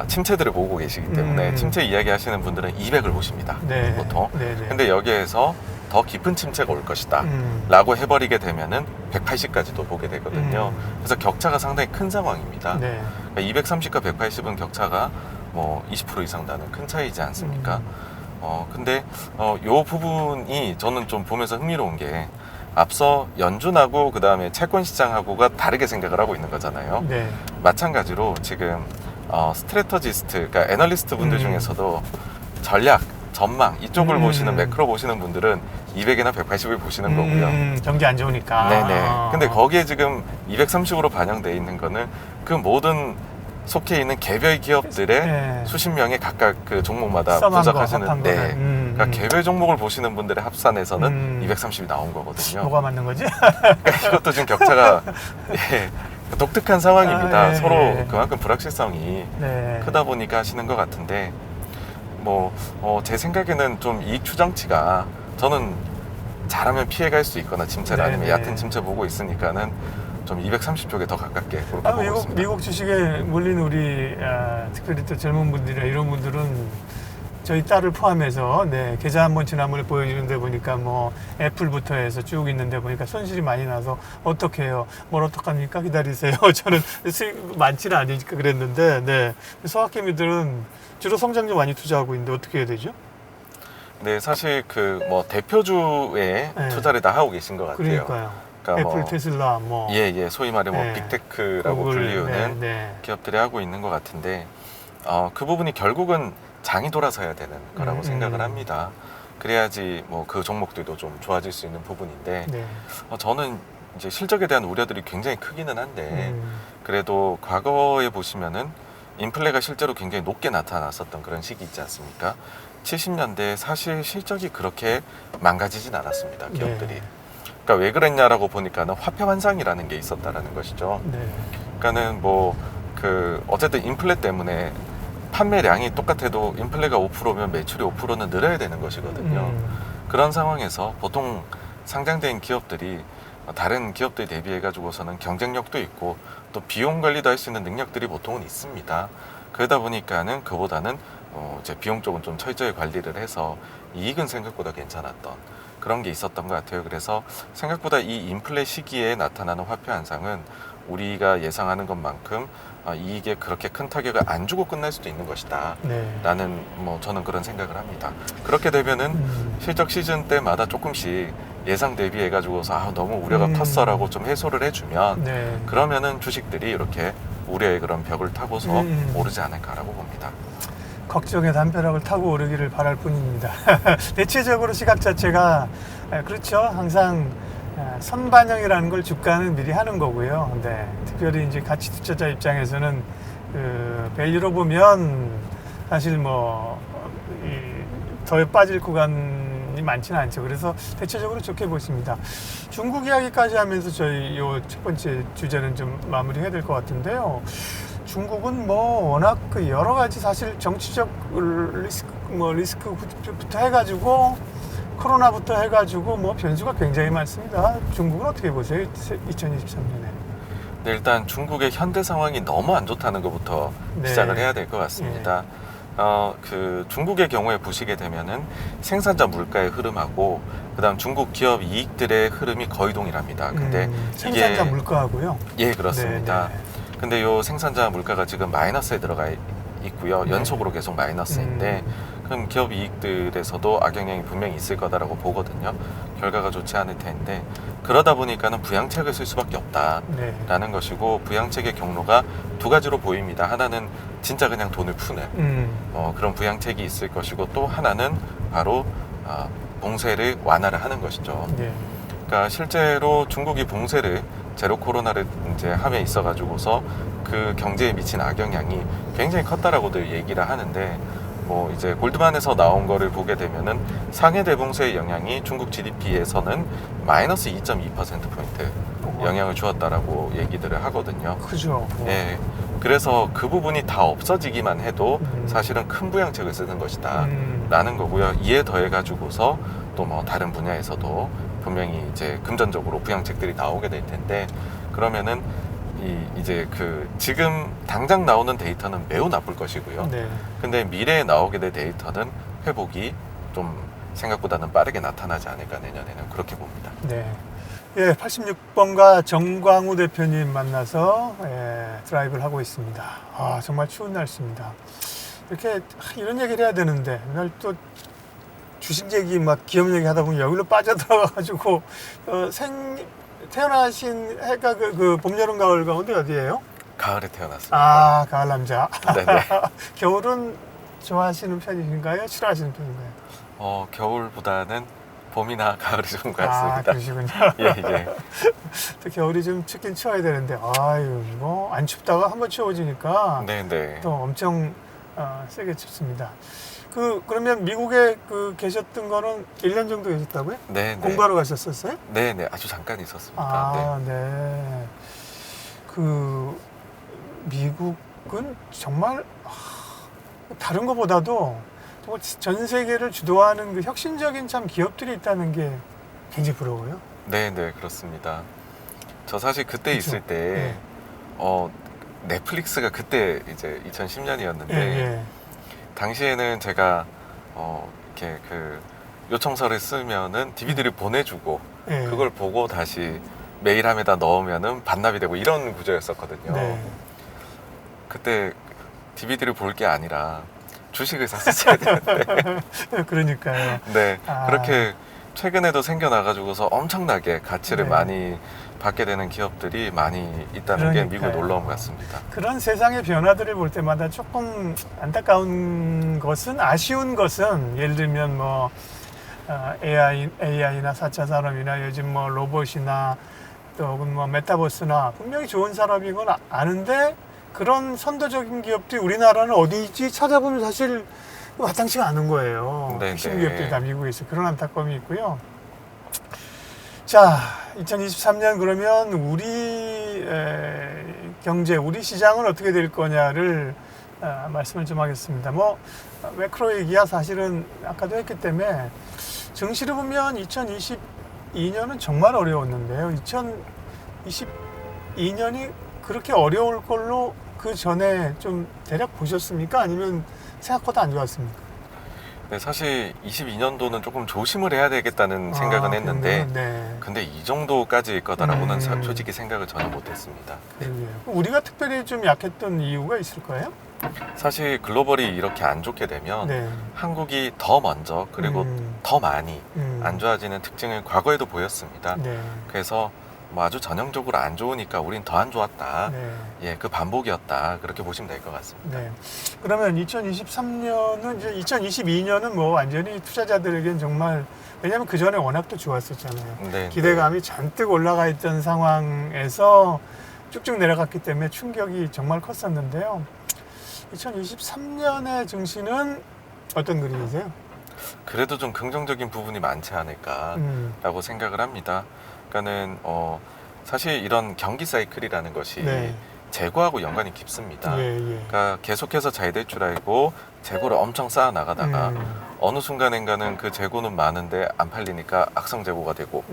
침체들을 보고 계시기 때문에 침체 이야기 하시는 분들은 200을 보십니다. 네. 보통. 네네. 근데 여기에서 더 깊은 침체가 올 것이다 라고 해버리게 되면은 180까지도 보게 되거든요. 그래서 격차가 상당히 큰 상황입니다. 네. 그러니까 230과 180은 격차가 뭐 20% 이상 나는 큰 차이지 않습니까? 근데 요 부분이 저는 좀 보면서 흥미로운 게 앞서 연준하고 그 다음에 채권 시장하고가 다르게 생각을 하고 있는 거잖아요. 네. 마찬가지로 지금 스트래터지스트, 그러니까 애널리스트 분들 중에서도 전략, 전망 이쪽을 보시는 매크로 보시는 분들은 200이나 180을 보시는 거고요. 경기 안 좋으니까. 네네. 근데 거기에 지금 230으로 반영돼 있는 거는 그 모든 속해 있는 개별 기업들의 네. 수십 명의 각각 그 종목마다 썸한 거, 분석하시는 합한 네. 거는. 그러니까 개별 종목을 보시는 분들의 합산에서는 230이 나온 거거든요. 뭐가 맞는 거지? 그러니까 이것도 지금 격차가 예, 독특한 상황입니다. 예, 서로 예. 그만큼 불확실성이 네. 크다 보니까 하시는 것 같은데 뭐 제 생각에는 좀 이익 추정치가 저는 잘하면 피해갈 수 있거나 침체를 아니면 네네. 얕은 침체 보고 있으니까는 좀 230 쪽에 더 가깝게 그렇게 보고 있습니다. 미국 주식에 몰린 우리 특별히 또 젊은 분들이나 이런 분들은 저희 딸을 포함해서 계좌 한번 지난번에 보여주는데 보니까 뭐 애플부터 해서 쭉 있는데 보니까 손실이 많이 나서 어떻게 해요? 뭘 어떡합니까? 기다리세요. 저는 수익 많지는 않으니까 그랬는데 서학개미들은 주로 성장주 많이 투자하고 있는데 어떻게 해야 되죠? 네, 사실 그 뭐 대표주에 네. 투자를 다 하고 계신 것 같아요. 그러니까요. 그러니까 애플, 뭐 테슬라 뭐 예, 소위 말해 뭐 네. 빅테크라고 구글, 불리우는 네. 기업들이 하고 있는 것 같은데 그 부분이 결국은 장이 돌아서야 되는 거라고 생각을 합니다. 그래야지 뭐 그 종목들도 좀 좋아질 수 있는 부분인데 네. 저는 이제 실적에 대한 우려들이 굉장히 크기는 한데 그래도 과거에 보시면은 인플레가 실제로 굉장히 높게 나타났었던 그런 시기 있지 않습니까? 70년대 사실 실적이 그렇게 망가지진 않았습니다. 기업들이. 네. 그러니까 왜 그랬냐라고 보니까는 화폐 환상이라는 게 있었다라는 것이죠. 네. 그러니까는 뭐 그 어쨌든 인플레 때문에 판매량이 똑같아도 인플레가 5%면 매출이 5%는 늘어야 되는 것이거든요. 그런 상황에서 보통 상장된 기업들이 다른 기업들 대비해 가지고서는 경쟁력도 있고 또 비용 관리도 할 수 있는 능력들이 보통은 있습니다. 그러다 보니까는 그보다는 이제 비용 쪽은 좀 철저히 관리를 해서 이익은 생각보다 괜찮았던 그런 게 있었던 것 같아요. 그래서 생각보다 이 인플레 시기에 나타나는 화폐 현상은 우리가 예상하는 것만큼 이게 그렇게 큰 타격을 안 주고 끝날 수도 있는 것이다. 네. 라는 저는 그런 생각을 합니다. 그렇게 되면은 실적 시즌 때마다 조금씩 예상 대비해 가지고서 너무 우려가 컸어라고 좀 해소를 해주면 네. 그러면은 주식들이 이렇게 우려의 그런 벽을 타고서 오르지 않을까라고 봅니다. 걱정의 담벼락을 타고 오르기를 바랄 뿐입니다. 대체적으로 시각 자체가 그렇죠. 항상 선반영이라는 걸 주가는 미리 하는 거고요. 근데 특별히 이제 가치 투자자 입장에서는 밸류로 보면 사실 더 빠질 구간이 많지는 않죠. 그래서 대체적으로 좋게 보십니다. 중국 이야기까지 하면서 저희 요 첫 번째 주제는 좀 마무리해야 될 것 같은데요. 중국은 워낙 여러 가지 사실 정치적 리스크부터 해가지고 코로나부터 해가지고 변수가 굉장히 많습니다. 중국은 어떻게 보세요? 2023년에. 네, 일단 중국의 현대 상황이 너무 안 좋다는 것부터 네. 시작을 해야 될 것 같습니다. 중국의 경우에 보시게 되면은 생산자 물가의 흐름하고 그다음 중국 기업 이익들의 흐름이 거의 동일합니다. 근데 생산자 물가하고요. 예, 그렇습니다. 네. 근데 요 생산자 물가가 지금 마이너스에 들어가 있고요. 연속으로 계속 마이너스인데 그럼 기업 이익들에서도 악영향이 분명히 있을 거다라고 보거든요. 결과가 좋지 않을 텐데 그러다 보니까는 부양책을 쓸 수밖에 없다라는 것이고 부양책의 경로가 두 가지로 보입니다. 하나는 진짜 그냥 돈을 푸는 그런 부양책이 있을 것이고 또 하나는 바로 봉쇄를 완화를 하는 것이죠. 네. 그러니까 실제로 중국이 봉쇄를 제로 코로나를 이제 함에 있어 가지고서 그 경제에 미친 악영향이 굉장히 컸다라고들 얘기를 하는데 이제 골드만에서 나온 거를 보게 되면은 상해 대봉쇄의 영향이 중국 GDP에서는 마이너스 2.2%포인트 영향을 주었다라고 얘기들을 하거든요. 그죠. 예. 그래서 그 부분이 다 없어지기만 해도 사실은 큰 부양책을 쓰는 것이다 라는 거고요. 이에 더해 가지고서 또 다른 분야에서도 분명히 이제 금전적으로 부양책들이 나오게 될 텐데 그러면은 이제 지금 당장 나오는 데이터는 매우 나쁠 것이고요. 네. 근데 미래에 나오게 될 데이터는 회복이 좀 생각보다는 빠르게 나타나지 않을까 내년에는 그렇게 봅니다. 네. 예, 86번가 정광우 대표님 만나서 드라이브를 하고 있습니다. 정말 추운 날씨입니다. 이렇게 이런 얘기를 해야 되는데 맨날 또 주식 얘기 기업 얘기 하다 보면 여기로 빠져들어가가지고 태어나신 해가 봄, 여름, 가을 가운데 어디예요? 가을에 태어났습니다. 가을 남자. 네네. 겨울은 좋아하시는 편이신가요? 싫어하시는 편인가요? 겨울보다는 봄이나 가을이 좋은 것 같습니다. 그러시군요. 예. 또 겨울이 좀 춥긴 추워야 되는데, 안 춥다가 한번 추워지니까 네네. 또 엄청 세게 춥습니다. 그러면 미국에 계셨던 거는 1년 정도 계셨다고요? 네. 공부하러 가셨었어요? 네네. 아주 잠깐 있었습니다. 네. 미국은 정말 다른 것보다도 정말 전 세계를 주도하는 혁신적인 참 기업들이 있다는 게 굉장히 부러워요. 네네, 그렇습니다. 저 사실 그때 그쵸? 있을 때 넷플릭스가 그때 이제 2010년이었는데 당시에는 제가 이렇게 요청서를 쓰면은 DVD를 보내주고 그걸 보고 다시 메일함에다 넣으면은 반납이 되고 이런 구조였었거든요. 네. 그때 DVD를 볼 게 아니라 주식을 샀었어야 되는데 그러니까요. 네, 그렇게 최근에도 생겨나가지고서 엄청나게 가치를 많이 받게 되는 기업들이 많이 있다는 게 미국에 놀러 온 것 같습니다. 그런 세상의 변화들을 볼 때마다 조금 안타까운 것은, 아쉬운 것은, 예를 들면 AI나 4차 산업이나 요즘 로봇이나 또 혹은 메타버스나 분명히 좋은 산업인 건 아는데 그런 선도적인 기업들이 우리나라는 어디지 찾아보면 사실 마땅치가 않은 거예요. 핵심 기업들이 다 미국에 있어요. 그런 안타까움이 있고요. 자, 2023년 그러면 우리 경제, 우리 시장은 어떻게 될 거냐를 말씀을 좀 하겠습니다. 매크로 얘기야 사실은 아까도 했기 때문에 증시를 보면 2022년은 정말 어려웠는데요. 2022년이 그렇게 어려울 걸로 그 전에 좀 대략 보셨습니까? 아니면 생각보다 안 좋았습니까? 네, 사실 22년도는 조금 조심을 해야 되겠다는 생각은 했는데 네. 근데 이 정도까지일 거다라고는 음. 솔직히 생각을 전혀 못했습니다. 그러게요. 우리가 특별히 좀 약했던 이유가 있을까요? 사실 글로벌이 이렇게 안 좋게 되면 네. 한국이 더 먼저 그리고 더 많이 안 좋아지는 특징을 과거에도 보였습니다. 네. 그래서 뭐 아주 전형적으로 안 좋으니까 우린 더 안 좋았다. 네. 예, 그 반복이었다. 그렇게 보시면 될 것 같습니다. 네. 그러면 2023년은 이제 2022년은 뭐 완전히 투자자들에겐 정말 왜냐하면 그 전에 워낙 또 좋았었잖아요. 네, 기대감이 잔뜩 올라가 있던 상황에서 쭉쭉 내려갔기 때문에 충격이 정말 컸었는데요. 2023년의 증시는 어떤 그림이세요? 그래도 좀 긍정적인 부분이 많지 않을까라고 생각을 합니다. 그러니까는 사실 이런 경기 사이클이라는 것이 네. 재고하고 연관이 깊습니다. 예. 그러니까 계속해서 잘 될 줄 알고 재고를 엄청 쌓아 나가다가 어느 순간인가는 그 재고는 많은데 안 팔리니까 악성 재고가 되고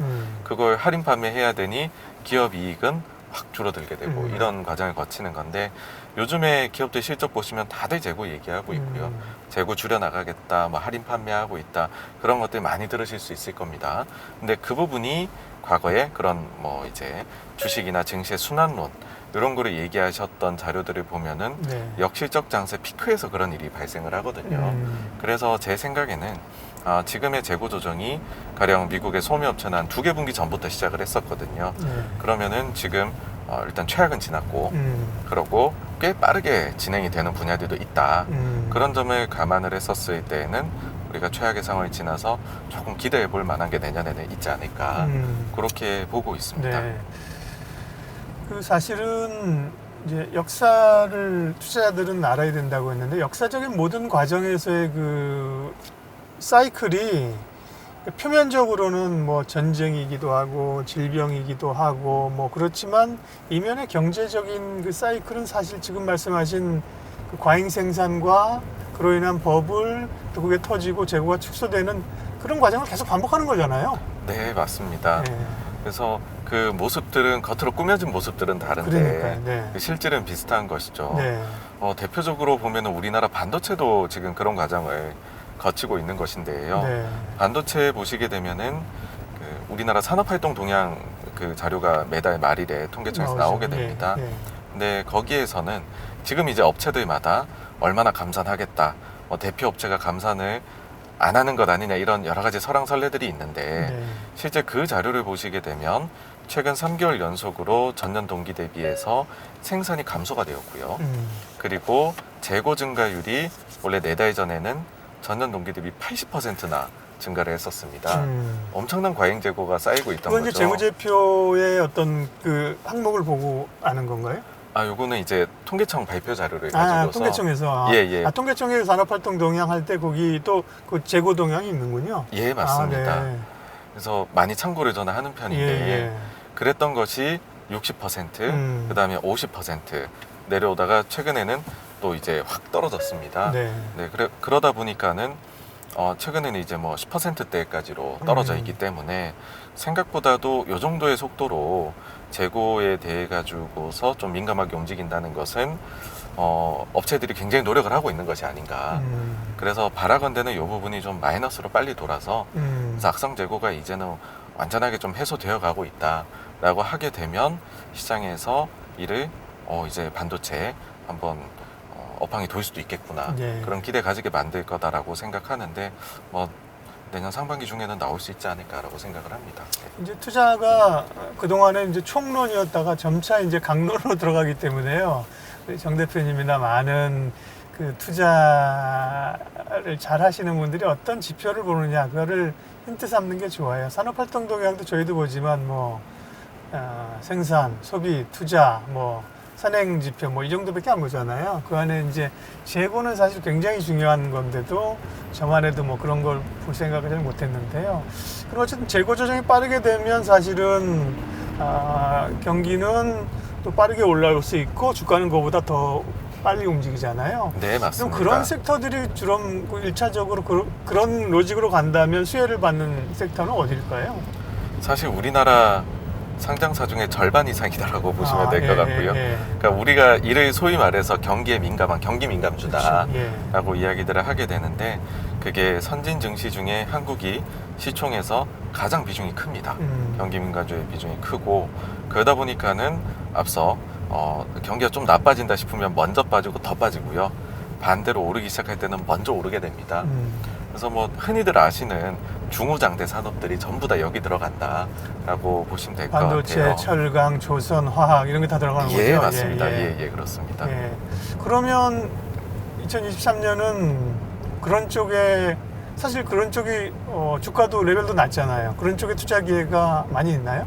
그걸 할인 판매해야 되니 기업 이익은 확 줄어들게 되고 이런 과정을 거치는 건데 요즘에 기업들 실적 보시면 다들 재고 얘기하고 있고요. 재고 줄여나가겠다, 뭐 할인 판매하고 있다 그런 것들 많이 들으실 수 있을 겁니다. 근데 그 부분이 과거에 그런 뭐 이제 주식이나 증시의 순환론 이런 거를 얘기하셨던 자료들을 보면은 네. 역실적 장세 피크에서 그런 일이 발생을 하거든요. 그래서 제 생각에는 지금의 재고 조정이 가령 미국의 소매업체는 한 2개 분기 전부터 시작을 했었거든요. 네. 그러면은 지금 일단 최악은 지났고 그러고 꽤 빠르게 진행이 되는 분야들도 있다. 그런 점을 감안을 했었을 때에는 우리가 최악의 상황을 지나서 조금 기대해 볼 만한 게 내년에는 있지 않을까 그렇게 보고 있습니다. 네. 그 사실은 이제 역사를 투자자들은 알아야 된다고 했는데 역사적인 모든 과정에서의 그 사이클이 표면적으로는 뭐 전쟁이기도 하고 질병이기도 하고 뭐 그렇지만 이면의 경제적인 그 사이클은 사실 지금 말씀하신 그 과잉 생산과 그로 인한 버블 또 그게 터지고 재고가 축소되는 그런 과정을 계속 반복하는 거잖아요. 네, 맞습니다. 네. 그래서 그 모습들은 겉으로 꾸며진 모습들은 다른데 그러니까요. 네. 그 실질은 비슷한 것이죠. 네. 대표적으로 보면 우리나라 반도체도 지금 그런 과정을 거치고 있는 것인데요. 네. 반도체 보시게 되면은 그 우리나라 산업활동 동향 그 자료가 매달 말일에 통계청에서 나오죠. 나오게 됩니다. 예, 예. 근데 거기에서는 지금 이제 업체들마다 얼마나 감산하겠다, 대표 업체가 감산을 안 하는 것 아니냐 이런 여러 가지 설왕설래들이 있는데 네. 실제 그 자료를 보시게 되면 최근 3개월 연속으로 전년 동기 대비해서 생산이 감소가 되었고요. 그리고 재고 증가율이 원래 4달 전에는 전년 동기 대비 80%나 증가를 했었습니다. 엄청난 과잉 재고가 쌓이고 있던 그건 거죠. 이제 재무제표의 어떤 그 항목을 보고 아는 건가요? 요거는 이제 통계청 발표 자료를 가지고서 통계청에서. 예. 통계청에서 산업활동 동향 할 때 거기 또 그 재고 동향이 있는군요. 예, 맞습니다. 네. 그래서 많이 참고를 저는 하는 편인데 예. 그랬던 것이 60%, 그다음에 50% 내려오다가 최근에는 또 이제 확 떨어졌습니다. 네. 네, 그러다 보니까는 최근에는 이제 뭐 10%대까지로 떨어져 있기 때문에 생각보다도 이 정도의 속도로 재고에 대해 가지고서 좀 민감하게 움직인다는 것은 업체들이 굉장히 노력을 하고 있는 것이 아닌가. 그래서 바라건대는 이 부분이 좀 마이너스로 빨리 돌아서 그래서 악성 재고가 이제는 완전하게 좀 해소되어 가고 있다라고 하게 되면 시장에서 이를 이제 반도체에 한번 업황이 돌 수도 있겠구나. 네. 그런 기대 가지게 만들 거다라고 생각하는데 뭐 내년 상반기 중에는 나올 수 있지 않을까라고 생각을 합니다. 네. 이제 투자가 그동안에 이제 총론이었다가 점차 이제 강론으로 들어가기 때문에요. 우리 정 대표님이나 많은 그 투자를 잘 하시는 분들이 어떤 지표를 보느냐, 그거를 힌트 삼는 게 좋아요. 산업활동 동향도 저희도 보지만 뭐, 생산, 소비, 투자, 뭐, 선행 지표 뭐 이 정도밖에 안 보잖아요. 그 안에 이제 재고는 사실 굉장히 중요한 건데도 저만 해도 뭐 그런 걸 볼 생각을 잘 못했는데요. 그럼 어쨌든 재고 조정이 빠르게 되면 사실은 경기는 또 빠르게 올라올 수 있고 주가는 그거보다 더 빨리 움직이잖아요. 네, 맞습니다. 그럼 그런 섹터들이 주로 1차적으로 그런 로직으로 간다면 수혜를 받는 섹터는 어딜까요? 사실 우리나라 상장사 중에 절반 이상이다라고 보시면 될 것 같고요. 예. 그러니까 우리가 이를 소위 말해서 경기에 민감한 경기 민감주다라고 그렇죠. 이야기들을 하게 되는데 그게 선진 증시 중에 한국이 시총에서 가장 비중이 큽니다. 경기 민감주의 비중이 크고 그러다 보니까는 앞서 경기가 좀 나빠진다 싶으면 먼저 빠지고 더 빠지고요. 반대로 오르기 시작할 때는 먼저 오르게 됩니다. 그래서 뭐 흔히들 아시는 중후장대 산업들이 전부 다 여기 들어간다라고 보시면 될 것 같아요. 반도체, 철강, 조선, 화학 이런 게 다 들어가는 거죠? 예, 맞습니다. 예, 그렇습니다. 예. 그러면 2023년은 그런 쪽에 사실 그런 쪽이 주가도 레벨도 낮잖아요. 그런 쪽에 투자 기회가 많이 있나요?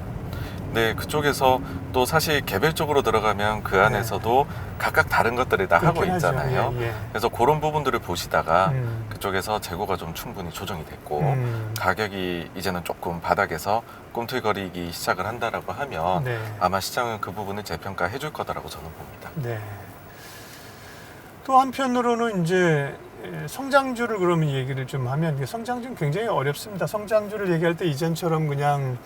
네, 그쪽에서 또 사실 개별적으로 들어가면 그 안에서도 각각 다른 것들을 다 하고 그렇긴 하죠. 있잖아요. 예. 그래서 그런 부분들을 보시다가 음. 그쪽에서 재고가 좀 충분히 조정이 됐고 가격이 이제는 조금 바닥에서 꿈틀거리기 시작을 한다라고 하면 네. 아마 시장은 그 부분을 재평가해 줄 거다라고 저는 봅니다. 네. 또 한편으로는 이제 성장주를 그러면 얘기를 좀 하면 성장주는 굉장히 어렵습니다. 성장주를 얘기할 때 이전처럼 그냥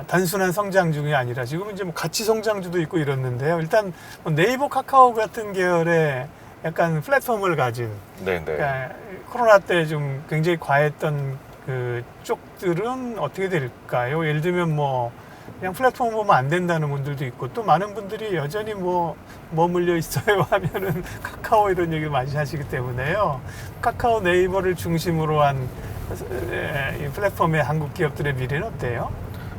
단순한 성장주가 아니라 지금은 이제 뭐 가치 성장주도 있고 이랬는데요. 일단 뭐 네이버, 카카오 같은 계열의 약간 플랫폼을 가진 네. 그러니까 코로나 때 좀 굉장히 과했던 그 쪽들은 어떻게 될까요? 예를 들면 뭐 그냥 플랫폼 보면 안 된다는 분들도 있고 또 많은 분들이 여전히 뭐 머물려 있어요 하면은 카카오 이런 얘기를 많이 하시기 때문에요. 카카오, 네이버를 중심으로 한 이 플랫폼의 한국 기업들의 미래는 어때요?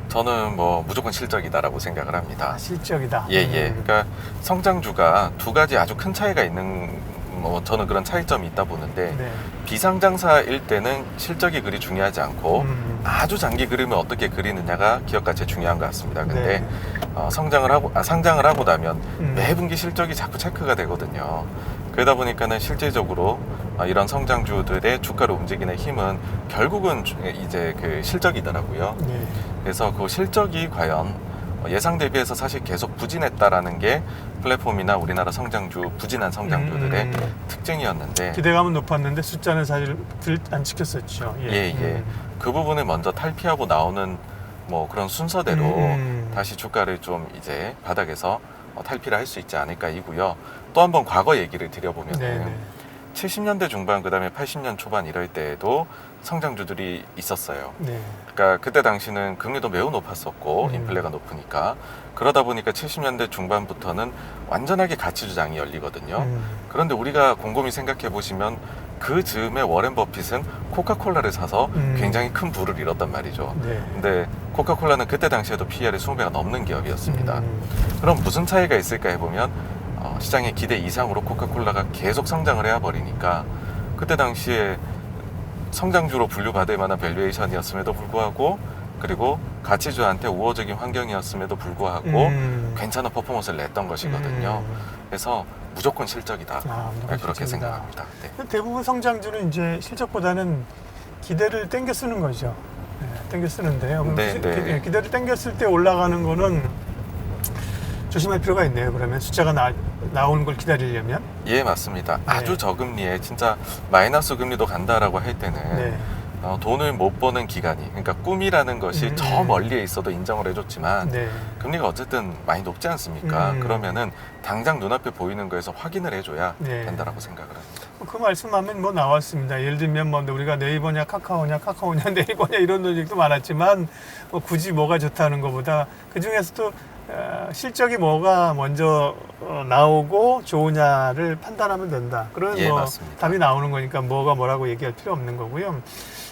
저는 뭐 무조건 실적이다라고 생각을 합니다. 실적이다. 예. 그러니까 성장주가 두 가지 아주 큰 차이가 있는 뭐 저는 그런 차이점이 있다 보는데 네. 비상장사일 때는 실적이 그리 중요하지 않고 아주 장기 그림을 어떻게 그리느냐가 기업가 제일 중요한 것 같습니다. 근데 네. 상장을 하고 나면 매 분기 실적이 자꾸 체크가 되거든요. 그러다 보니까는 실질적으로 이런 성장주들의 주가를 움직이는 힘은 결국은 이제 그 실적이더라고요. 네. 그래서 그 실적이 과연 예상 대비해서 사실 계속 부진했다라는 게 플랫폼이나 우리나라 성장주, 부진한 성장주들의 특징이었는데 기대감은 높았는데 숫자는 사실 안 지켰었죠. 예. 그 부분을 먼저 탈피하고 나오는 뭐 그런 순서대로 다시 주가를 좀 이제 바닥에서 탈피를 할 수 있지 않을까 이고요. 또 한 번 과거 얘기를 드려보면 네네. 70년대 중반 그다음에 80년 초반 이럴 때에도 성장주들이 있었어요. 네. 그러니까 그때 당시는 금리도 매우 높았었고 인플레가 높으니까 그러다 보니까 70년대 중반부터는 완전하게 가치 주장이 열리거든요. 그런데 우리가 곰곰이 생각해 보시면 그 즈음에 워렌 버핏은 코카콜라를 사서 굉장히 큰 부를 잃었단 말이죠. 네. 근데 코카콜라는 그때 당시에도 PER이 20배가 넘는 기업이었습니다. 그럼 무슨 차이가 있을까 해보면 시장의 기대 이상으로 코카콜라가 계속 성장을 해버리니까 그때 당시에 성장주로 분류받을 만한 밸류에이션이었음에도 불구하고 그리고 가치주한테 우호적인 환경이었음에도 불구하고 괜찮은 퍼포먼스를 냈던 것이거든요. 그래서 무조건 실적이다. 그렇게 생각합니다. 네. 대부분 성장주는 이제 실적보다는 기대를 땡겨 쓰는 거죠. 땡겨 쓰는데요. 네. 기대를 땡겼을 때 올라가는 거는 조심할 필요가 있네요. 그러면 숫자가 나오는 걸 기다리려면. 예, 맞습니다. 네. 아주 저금리에 진짜 마이너스 금리도 간다라고 할 때는 네. 돈을 못 버는 기간이 그러니까 꿈이라는 것이 저 멀리에 있어도 인정을 해줬지만 네. 금리가 어쨌든 많이 높지 않습니까? 그러면은 당장 눈앞에 보이는 거에서 확인을 해줘야 된다라고 생각을 합니다. 그 말씀하면 뭐 나왔습니다. 예를 들면 뭐 우리가 네이버냐 카카오냐 네이버냐 이런 얘기도 많았지만 굳이 뭐가 좋다는 것보다 그 중에서도 실적이 뭐가 먼저 나오고 좋으냐를 판단하면 된다. 그런 예, 뭐 맞습니다. 답이 나오는 거니까 뭐가 뭐라고 얘기할 필요 없는 거고요.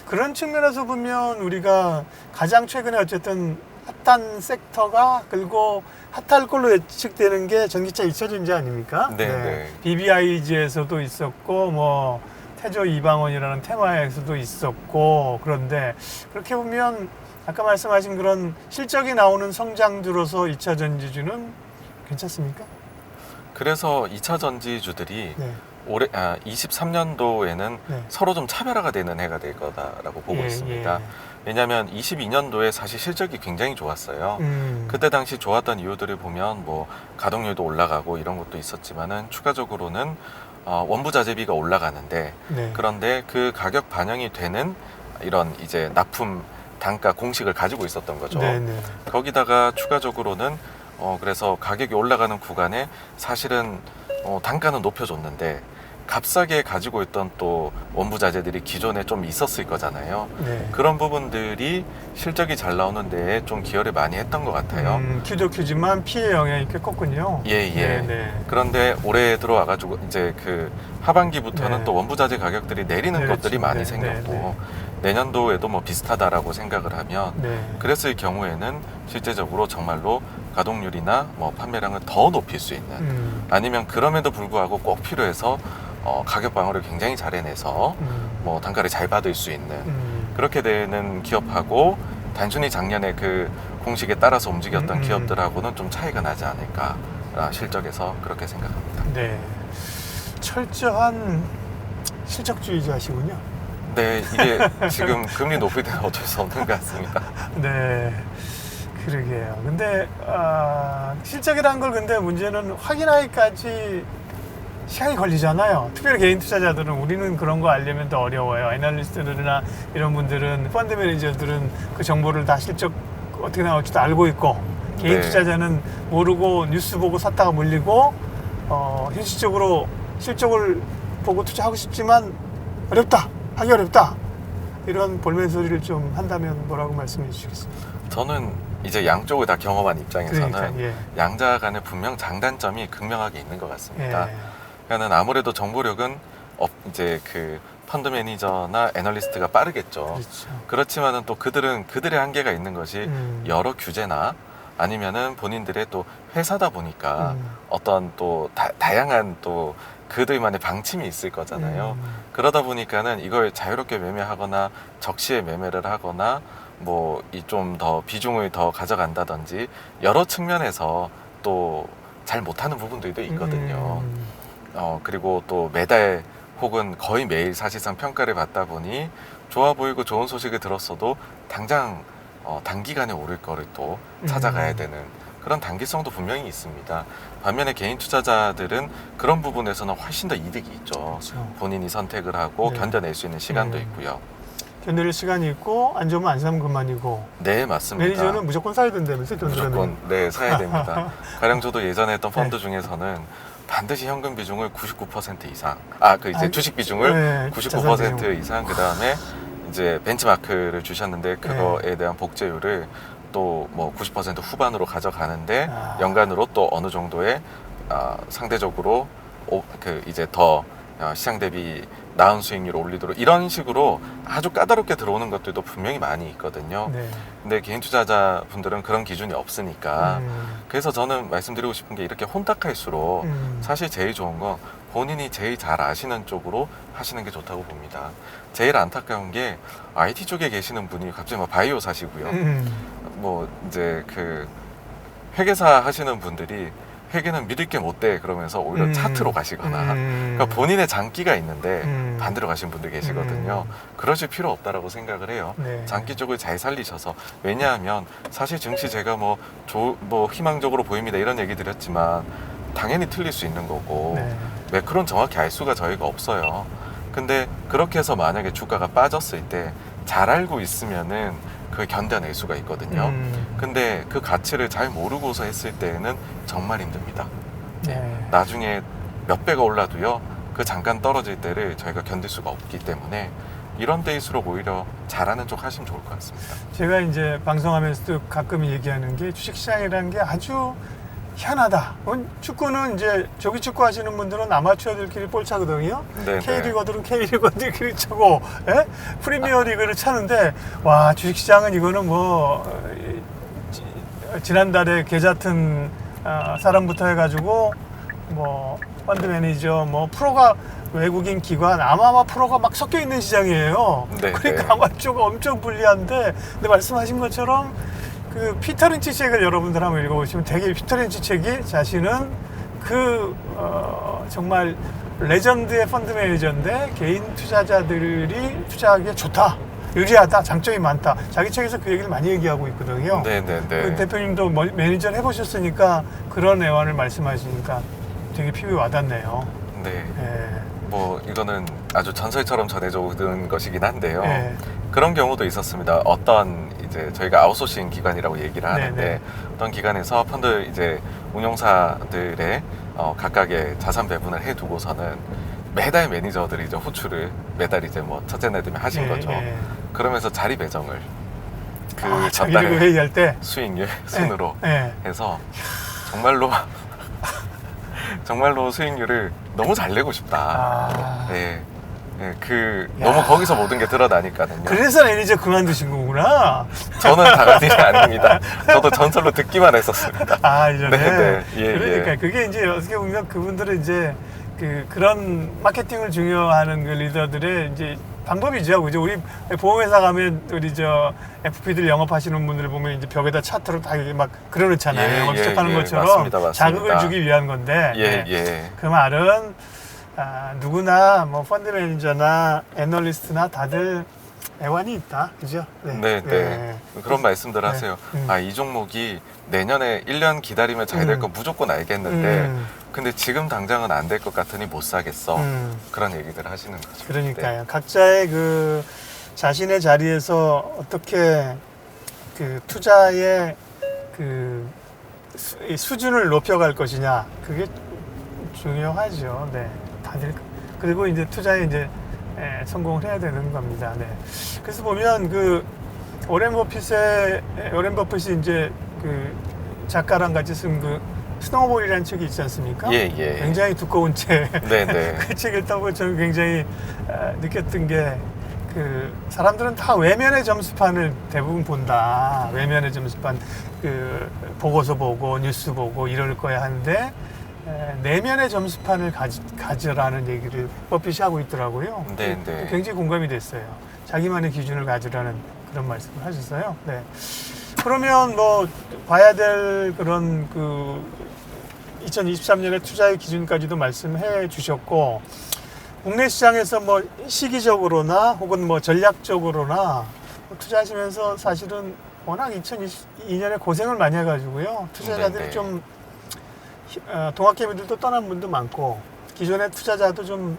그런 측면에서 보면 우리가 가장 최근에 어쨌든 핫한 섹터가 그리고 핫할 걸로 예측되는 게 전기차 2차전지 아닙니까? 네. BBIG에서도 있었고 뭐 태조 이방원이라는 테마에서도 있었고 그런데 그렇게 보면 아까 말씀하신 그런 실적이 나오는 성장주로서 2차 전지주는 괜찮습니까? 그래서 2차 전지주들이 네. 올해 23년도에는 네. 서로 좀 차별화가 되는 해가 될 거다라고 보고 있습니다. 예. 왜냐하면 22년도에 사실 실적이 굉장히 좋았어요. 그때 당시 좋았던 이유들을 보면 뭐 가동률도 올라가고 이런 것도 있었지만은 추가적으로는 원부자재비가 올라가는데 네. 그런데 그 가격 반영이 되는 이런 이제 납품 단가 공식을 가지고 있었던 거죠. 네네. 거기다가 추가적으로는 그래서 가격이 올라가는 구간에 사실은 단가는 높여줬는데 값싸게 가지고 있던 또 원부 자재들이 기존에 좀 있었을 거잖아요. 네. 그런 부분들이 실적이 잘 나오는 데에 좀 기여를 많이 했던 것 같아요. 큐도 큐지만 피해 영향이 꽤 컸군요. 예. 네네. 그런데 올해 들어와가지고 이제 그 하반기부터는 네. 또 원부 자재 가격들이 내리는 내렸죠. 것들이 많이 네, 생겼고 네, 내년도에도 뭐 비슷하다라고 생각을 하면 네. 그랬을 경우에는 실제적으로 정말로 가동률이나 뭐 판매량을 더 높일 수 있는 아니면 그럼에도 불구하고 꼭 필요해서 가격 방어를 굉장히 잘 해내서 뭐 단가를 잘 받을 수 있는 그렇게 되는 기업하고 단순히 작년에 그 공식에 따라서 움직였던 기업들하고는 좀 차이가 나지 않을까 실적에서 그렇게 생각합니다. 네. 철저한 실적주의자시군요. 네, 이게 지금 금리 높을 때는 어쩔 수 없는 것 같습니다. 네. 그러게요. 근데 실적이라는 걸 근데 문제는 확인하기까지 시간이 걸리잖아요. 특별히 개인 투자자들은 우리는 그런 거 알려면 더 어려워요. 애널리스트들이나 이런 분들은 펀드 매니저들은 그 정보를 다 실적 어떻게 나올지도 알고 있고 개인 네. 투자자는 모르고 뉴스 보고 샀다가 물리고 현실적으로 실적을 보고 투자하고 싶지만 어렵다. 하기 어렵다. 이런 볼멘 소리를 좀 한다면 뭐라고 말씀해 주시겠습니까? 저는 이제 양쪽을 다 경험한 입장에서는 그러니까, 예. 양자 간에 분명 장단점이 극명하게 있는 것 같습니다. 예. 그러니까는 아무래도 정보력은 이제 그 펀드 매니저나 애널리스트가 빠르겠죠. 그렇죠. 그렇지만은 또 그들은 그들의 한계가 있는 것이 여러 규제나 아니면은 본인들의 또 회사다 보니까 어떤 또 다양한 또 그들만의 방침이 있을 거잖아요. 그러다 보니까는 이걸 자유롭게 매매하거나 적시에 매매를 하거나 뭐 이 좀 더 비중을 더 가져간다든지 여러 측면에서 또 잘 못하는 부분들도 있거든요. 그리고 또 매달 혹은 거의 매일 사실상 평가를 받다 보니 좋아 보이고 좋은 소식을 들었어도 당장 단기간에 오를 거를 또 찾아가야 되는 그런 단기성도 분명히 있습니다. 반면에 개인 투자자들은 그런 부분에서는 훨씬 더 이득이 있죠. 그렇죠. 본인이 선택을 하고 네. 견뎌낼 수 있는 시간도 있고요. 견딜 시간이 있고 안 좋으면 안 사면 그만이고 네, 맞습니다. 매니저는 무조건 사야 된다면서요? 돈 무조건 들어가면. 네 사야 됩니다. 가령 저도 예전에 했던 펀드 네. 중에서는 반드시 현금 비중을 99% 이상, 그 이제 주식 비중을 네, 99% 자산 비중. 이상, 그 다음에 이제 벤치마크를 주셨는데 그거에 대한 복제율을 또 뭐 90% 후반으로 가져가는데 연간으로 또 어느 정도의 상대적으로 그 이제 더 시장 대비 나은 수익률을 올리도록 이런 식으로 아주 까다롭게 들어오는 것들도 분명히 많이 있거든요. 네. 근데 개인 투자자 분들은 그런 기준이 없으니까 그래서 저는 말씀드리고 싶은 게 이렇게 혼탁할수록 사실 제일 좋은 건 본인이 제일 잘 아시는 쪽으로 하시는 게 좋다고 봅니다. 제일 안타까운 게 IT 쪽에 계시는 분이 갑자기 막 바이오 사시고요. 뭐 이제 그 회계사 하시는 분들이 회계는 믿을 게 못 돼 그러면서 오히려 차트로 가시거나 그러니까 본인의 장기가 있는데 반대로 가신 분들 계시거든요. 그러실 필요 없다라고 생각을 해요. 네. 장기 쪽을 잘 살리셔서 왜냐하면 사실 증시 제가 뭐 희망적으로 보입니다 이런 얘기 드렸지만 당연히 틀릴 수 있는 거고 네. 매크로는 정확히 알 수가 저희가 없어요. 근데 그렇게 해서 만약에 주가가 빠졌을 때 잘 알고 있으면은 그걸 견뎌낼 수가 있거든요. 근데 그 가치를 잘 모르고서 했을 때에는 정말 힘듭니다. 네. 나중에 몇 배가 올라도요, 그 잠깐 떨어질 때를 저희가 견딜 수가 없기 때문에 이런 때일수록 오히려 잘하는 쪽 하시면 좋을 것 같습니다. 제가 이제 방송하면서도 가끔 얘기하는 게 주식시장이라는 게 아주 희한하다. 축구는 이제 조기 축구 하시는 분들은 아마추어들끼리 볼 차거든요. 네, K리거들은 K리거들끼리 차고, 프리미어 리그를 차는데, 와, 주식시장은 이거는 뭐, 지난달에 계좌튼 사람부터 해가지고, 뭐, 펀드 매니저, 뭐, 프로가 외국인 기관, 아마마 프로가 막 섞여 있는 시장이에요. 네, 그러니까 네. 아마추어가 엄청 불리한데, 근데 말씀하신 것처럼 그 피터 린치 책을 여러분들 한번 읽어보시면 되게 피터 린치 책이 자신은 정말 레전드의 펀드 매니저인데 개인 투자자들이 투자하기에 좋다, 유리하다, 장점이 많다. 자기 책에서 그 얘기를 많이 얘기하고 있거든요. 네네네. 그 대표님도 매니저를 해보셨으니까 그런 애환을 말씀하시니까 되게 피부에 와닿네요. 네. 예. 뭐 이거는 아주 전설처럼 전해져 오는 것이긴 한데요. 네. 그런 경우도 있었습니다. 어떤 이제 저희가 아웃소싱 기관이라고 얘기를 하는데 네네. 어떤 기관에서 펀드 이제 운용사들의 각각의 자산 배분을 해두고서는 매달 매니저들이 이제 호출을 매달 이제 뭐 첫째 날 되면 하신 거죠. 그러면서 자리 배정을 그 자기를 전달의 회의할 때 수익률 순으로 예. 해서 정말로 정말로 수익률을 너무 잘 내고 싶다. 아. 네. 네, 그 야. 너무 거기서 모든 게 드러나니까요. 그래서 매니저 그만두신 거구나. 저는 당한 일이 아닙니다. 저도 전설로 듣기만 했었습니다. 아, 이전에. 네, 예, 그러니까 예. 그게 이제 어떻게 보면 그분들은 이제 그런 마케팅을 중요하는 그 리더들의 이제 방법이죠. 그죠? 우리 보험회사 가면 우리 저 FP들 영업하시는 분들 보면 이제 벽에다 차트로 다 이렇게 막 그려놓잖아요. 예, 영업 예, 시작하는 예. 것처럼 맞습니다. 자극을 주기 위한 건데. 예, 네. 예. 그 말은 누구나 뭐 펀드 매니저나 애널리스트나 다들 애환이 있다. 그죠? 네, 네. 그런 말씀들 네. 하세요. 이 종목이 내년에 1년 기다리면 잘 될 건 무조건 알겠는데 근데 지금 당장은 안 될 것 같으니 못 사겠어. 그런 얘기들 하시는 거죠. 그러니까요. 각자의 그 자신의 자리에서 어떻게 그 투자의 그 수준을 높여갈 것이냐, 그게 중요하죠. 네, 다들 그리고 이제 투자에 이제 성공을 해야 되는 겁니다. 네. 그래서 보면 그 오렌 버핏이 이제 그 작가랑 같이 쓴 그 스노우볼이라는 책이 있지 않습니까? 예, 예. 굉장히 두꺼운 책. 네, 네. 그 책 읽다 보면 저는 굉장히 느꼈던 게 그 사람들은 다 외면의 점수판을 대부분 본다. 외면의 점수판, 그 보고서 보고 뉴스 보고 이럴 거야 하는데 내면의 점수판을 가져라는 얘기를 버핏이 하고 있더라고요. 네, 네. 굉장히 공감이 됐어요. 자기만의 기준을 가지라는 그런 말씀을 하셨어요. 네. 그러면 뭐 봐야 될 그런 그 2023년의 투자의 기준까지도 말씀해 주셨고, 국내 시장에서 뭐 시기적으로나 혹은 뭐 전략적으로나 투자하시면서 사실은 워낙 2022년에 고생을 많이 해가지고요. 투자자들이 네네. 좀 동학개미들도 떠난 분도 많고 기존의 투자자도 좀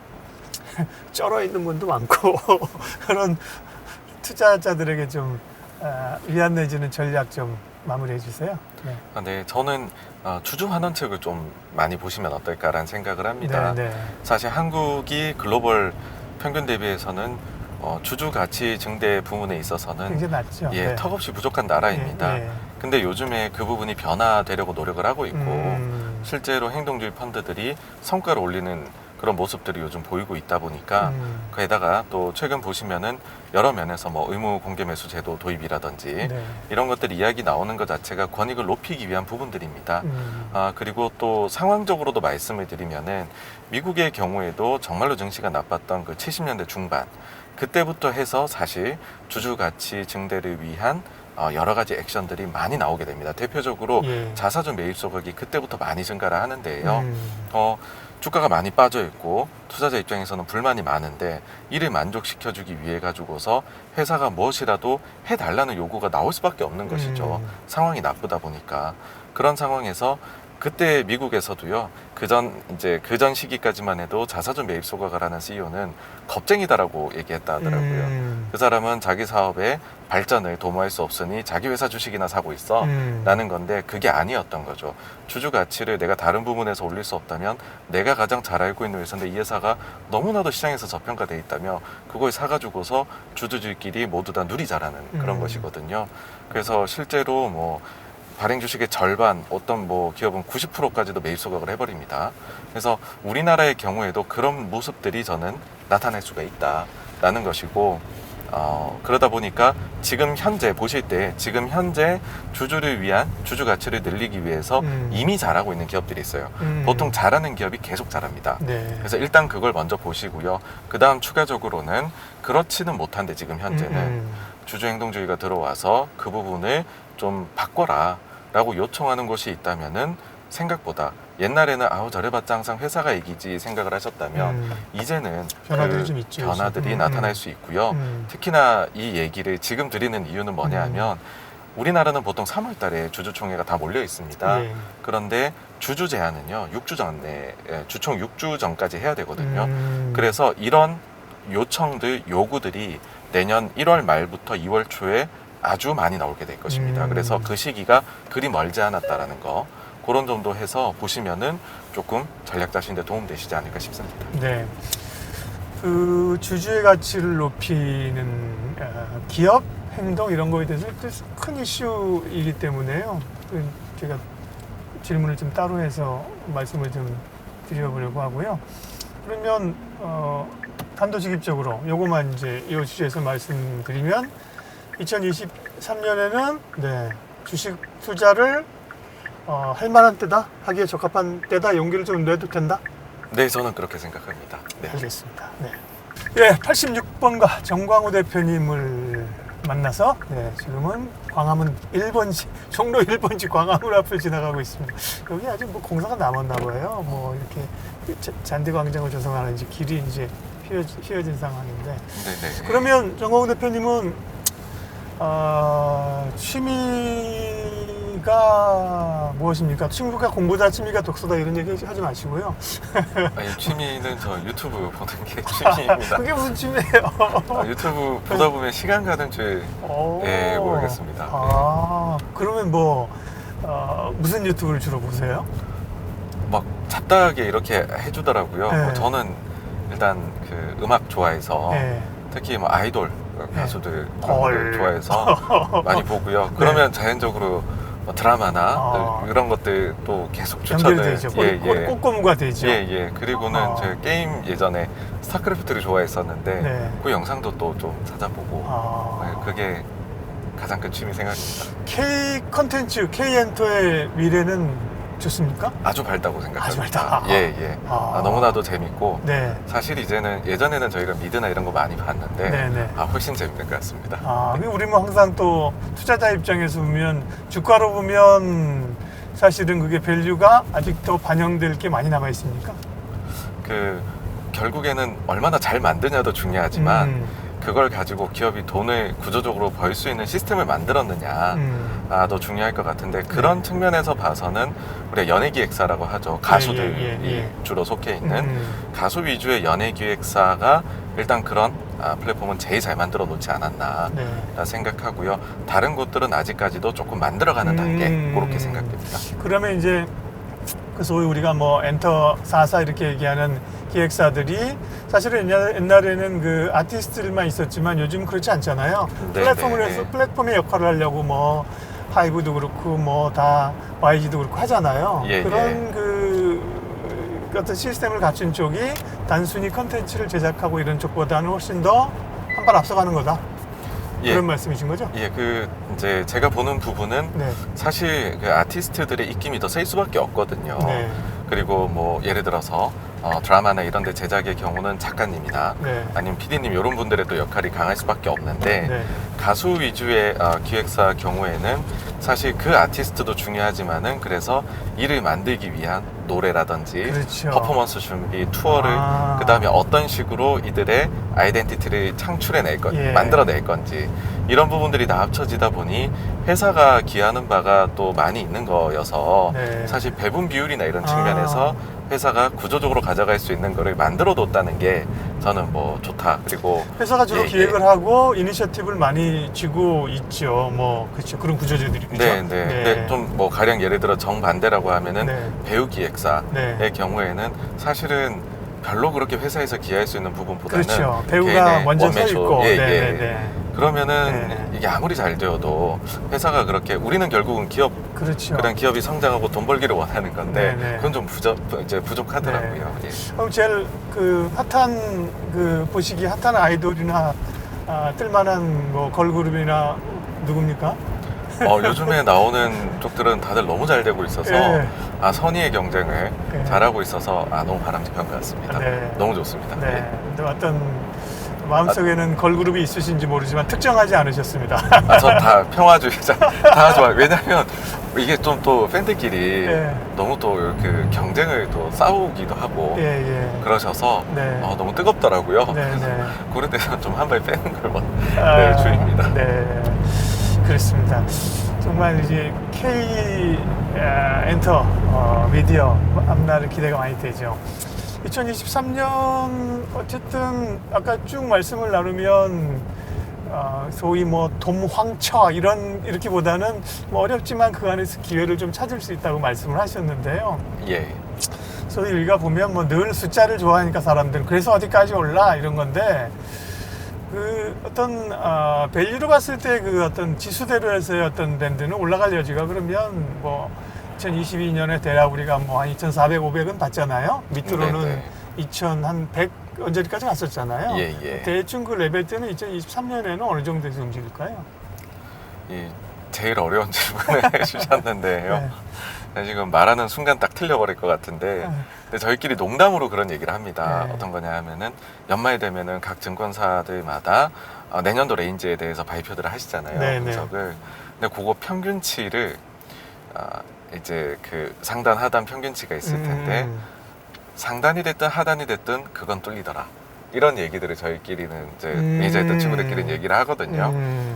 쩔어 있는 분도 많고 그런 투자자들에게 좀 위안 내지는 전략 좀 마무리해 주세요. 네. 네, 저는 주주 환원책을 좀 많이 보시면 어떨까라는 생각을 합니다. 네, 네. 사실 한국이 글로벌 평균 대비해서는 주주 가치 증대 부분에 있어서는 굉장히 낮죠. 예, 네. 턱없이 부족한 나라입니다. 예, 예. 근데 요즘에 그 부분이 변화되려고 노력을 하고 있고 실제로 행동주의 펀드들이 성과를 올리는 그런 모습들이 요즘 보이고 있다 보니까 거기다가 또 최근 보시면은 여러 면에서 뭐 의무 공개 매수 제도 도입이라든지 네. 이런 것들 이야기 나오는 것 자체가 권익을 높이기 위한 부분들입니다. 그리고 또 상황적으로도 말씀을 드리면은 미국의 경우에도 정말로 증시가 나빴던 그 70년대 중반 그때부터 해서 사실 주주 가치 증대를 위한 여러 가지 액션들이 많이 나오게 됩니다. 대표적으로 예. 자사주 매입 소각이 그때부터 많이 증가를 하는데요. 주가가 많이 빠져 있고 투자자 입장에서는 불만이 많은데 이를 만족시켜주기 위해 가지고서 회사가 무엇이라도 해달라는 요구가 나올 수밖에 없는 것이죠. 상황이 나쁘다 보니까 그런 상황에서 그때 미국에서도요. 그전 시기까지만 해도 자사주 매입 소각을 하는 CEO는 겁쟁이다라고 얘기했다 하더라고요. 그 사람은 자기 사업의 발전을 도모할 수 없으니 자기 회사 주식이나 사고 있어 라는 건데 그게 아니었던 거죠. 주주 가치를 내가 다른 부분에서 올릴 수 없다면 내가 가장 잘 알고 있는 회사인데 이 회사가 너무나도 시장에서 저평가돼 있다며 그걸 사가지고서 주주들끼리 모두 다 누리자라는 그런 것이거든요. 그래서 실제로 뭐 발행 주식의 절반, 어떤 뭐 기업은 90%까지도 매입 소각을 해버립니다. 그래서 우리나라의 경우에도 그런 모습들이 저는 나타날 수가 있다라는 것이고, 그러다 보니까 지금 현재 보실 때 지금 현재 주주를 위한 주주 가치를 늘리기 위해서 이미 잘하고 있는 기업들이 있어요. 보통 잘하는 기업이 계속 잘합니다. 네. 그래서 일단 그걸 먼저 보시고요. 그 다음 추가적으로는 그렇지는 못한데 지금 현재는 주주 행동주의가 들어와서 그 부분을 좀 바꿔라 라고 요청하는 곳이 있다면은 생각보다 옛날에는 저래봤자 항상 회사가 이기지 생각을 하셨다면 이제는 변화들이 그 좀 있죠. 변화들이 나타날 수 있고요. 특히나 이 얘기를 지금 드리는 이유는 뭐냐 하면 우리나라는 보통 3월 달에 주주총회가 다 몰려 있습니다. 예. 그런데 주주 제한은요 6주 전에 주총 6주 전까지 해야 되거든요. 그래서 이런 요청들, 요구들이 내년 1월 말부터 2월 초에 아주 많이 나오게 될 것입니다. 그래서 그 시기가 그리 멀지 않았다라는 거, 그런 정도 해서 보시면은 조금 전략 짜시는데 도움 되시지 않을까 싶습니다. 네. 그 주주의 가치를 높이는 기업 행동 이런 거에 대해서 큰 이슈이기 때문에요. 제가 질문을 좀 따로 해서 말씀을 좀 드려보려고 하고요. 그러면 단도직입적으로 요거만 이제 이 주제에서 말씀드리면 2023년에는 네, 주식 투자를 할 만한 때다, 하기에 적합한 때다, 용기를 좀 내도 된다? 네, 저는 그렇게 생각합니다. 네. 알겠습니다. 네. 예, 86번가 정광우 대표님을 만나서 네, 지금은 광화문 1번지, 종로 1번지 광화문 앞을 지나가고 있습니다. 여기 아직 뭐 공사가 남았나 봐요. 뭐 이렇게 잔디광장을 조성하는 이제 길이 이제 휘어진 상황인데. 네네. 그러면 정광우 대표님은 취미가 무엇입니까? 친구가 공부다, 취미가 독서다 이런 얘기 하지 마시고요. 아니, 취미는 저 유튜브 보는 게 취미입니다. 그게 무슨 취미예요? 유튜브 보다 보면 시간 가는 줄 모르겠습니다. 그러면 뭐 무슨 유튜브를 주로 보세요? 막 잡다하게 이렇게 해주더라고요. 네. 뭐 저는 일단 그 음악 좋아해서 네. 특히 뭐 아이돌 가수들 헐. 좋아해서 많이 보고요. 그러면 자연적으로 뭐 드라마나 이런 것들 또 계속 추천을 연결되죠. 꼬꼬무가 되죠. 예. 그리고는 제가 게임 예전에 스타크래프트를 좋아했었는데 네. 그 영상도 또 좀 찾아보고 네, 그게 가장 큰 취미 생활입니다. K 컨텐츠, K 엔터의 미래는 좋습니까? 아주 밝다고 생각합니다. 아주 밝다. 예. 너무나도 재밌고 네. 사실 이제는 예전에는 저희가 미드나 이런 거 많이 봤는데 네네. 훨씬 재밌는 것 같습니다. 우리 뭐 항상 또 투자자 입장에서 보면 주가로 보면 사실은 그게 밸류가 아직 더 반영될 게 많이 남아 있습니까? 그 결국에는 얼마나 잘 만드냐도 중요하지만 그걸 가지고 기업이 돈을 구조적으로 벌 수 있는 시스템을 만들었느냐도 중요할 것 같은데 그런 측면에서 봐서는 우리가 연예기획사라고 하죠. 가수들이 주로 속해 있는 가수 위주의 연예기획사가 일단 그런 플랫폼은 제일 잘 만들어 놓지 않았나 생각하고요. 다른 곳들은 아직까지도 조금 만들어가는 단계 그렇게 생각됩니다. 그러면 이제 그 소위 우리가 뭐 엔터 44 이렇게 얘기하는 기획사들이 사실은 옛날에는 그 아티스트들만 있었지만 요즘 그렇지 않잖아요. 플랫폼의 역할을 하려고 뭐 하이브도 그렇고 뭐 다 YG도 그렇고 하잖아요. 그런 그 어떤 시스템을 갖춘 쪽이 단순히 컨텐츠를 제작하고 이런 쪽보다는 훨씬 더 한 발 앞서가는 거다. 그런 말씀이신 거죠? 그 이제 제가 보는 부분은 사실 그 아티스트들의 입김이 더 셀 수밖에 없거든요. 그리고 뭐 예를 들어서 드라마나 이런 데 제작의 경우는 작가님이나 아니면 PD님 이런 분들의 또 역할이 강할 수밖에 없는데 가수 위주의 기획사 경우에는 사실 그 아티스트도 중요하지만은 그래서 이를 만들기 위한 노래라든지 퍼포먼스 준비, 투어를 그 다음에 어떤 식으로 이들의 아이덴티티를 창출해낼 건지 만들어낼 건지 이런 부분들이 다 합쳐지다 보니 회사가 기하는 바가 또 많이 있는 거여서 사실 배분 비율이나 이런 측면에서 회사가 구조적으로 가져갈 수 있는 거를 만들어 뒀다는 게 저는 뭐 좋다. 그리고 회사가 주로 기획을 하고 이니셔티브를 많이 쥐고 있죠. 뭐 그렇죠. 그런 구조들이 그렇죠. 근데 좀 뭐 가령 예를 들어 정반대라고 하면은 배우 기획사의 경우에는 사실은 별로 그렇게 회사에서 기여할 수 있는 부분보다는 배우가 먼저 서 있고 그러면은 이게 아무리 잘 되어도 회사가 그렇게 우리는 결국은 기업 그런 기업이 성장하고 돈 벌기를 원하는 건데 그건 좀 부족하더라고요. 그럼 제일 그 핫한 그 보시기 핫한 아이돌이나 뜰만한 뭐 걸그룹이나 누굽니까? 요즘에 나오는 쪽들은 다들 너무 잘 되고 있어서 선의의 경쟁을 잘하고 있어서 너무 바람직한 것 같습니다. 너무 좋습니다. 근데 어떤 마음속에는 걸그룹이 있으신지 모르지만 특정하지 않으셨습니다. 저 다 평화주의자 다 좋아요. 왜냐면 이게 좀 또 팬들끼리 너무 또 이렇게 경쟁을 또 싸우기도 하고 그러셔서 너무 뜨겁더라고요. 그럴 때는 좀 한 발 빼는 걸 주입니다. 그렇습니다. 정말 이제 K 엔터 미디어 앞날은 기대가 많이 되죠. 2023년 어쨌든 아까 쭉 말씀을 나누면 소위 뭐 돔황처 이렇게보다는 뭐 어렵지만 그 안에서 기회를 좀 찾을 수 있다고 말씀을 하셨는데요. 예. 소위 우리가 보면 뭐 늘 숫자를 좋아하니까 사람들은 그래서 어디까지 올라 이런 건데 그 어떤 밸류로 봤을 때 그 어떤 지수대로 해서의 어떤 밴드는 올라갈 여지가 그러면 뭐 2022년에 대략 우리가 뭐 한 2,400, 500은 봤잖아요. 밑으로는 네네. 2,100 언제까지 갔었잖아요. 예, 예. 대충 그 레벨 때는 2023년에는 어느 정도에서 움직일까요? 제일 어려운 질문을 해주셨는데요. 네. 지금 말하는 순간 딱 틀려버릴 것 같은데, 근데 저희끼리 농담으로 그런 얘기를 합니다. 네. 어떤 거냐 하면은 연말 되면은 각 증권사들마다 내년도 레인지에 대해서 발표들을 하시잖아요. 네, 분석을. 근데 그거 평균치를 이제 그 상단 하단 평균치가 있을 텐데 상단이 됐든 하단이 됐든 그건 뚫리더라. 이런 얘기들을 저희끼리는 이제 매니저 했던 친구들끼리는 얘기를 하거든요.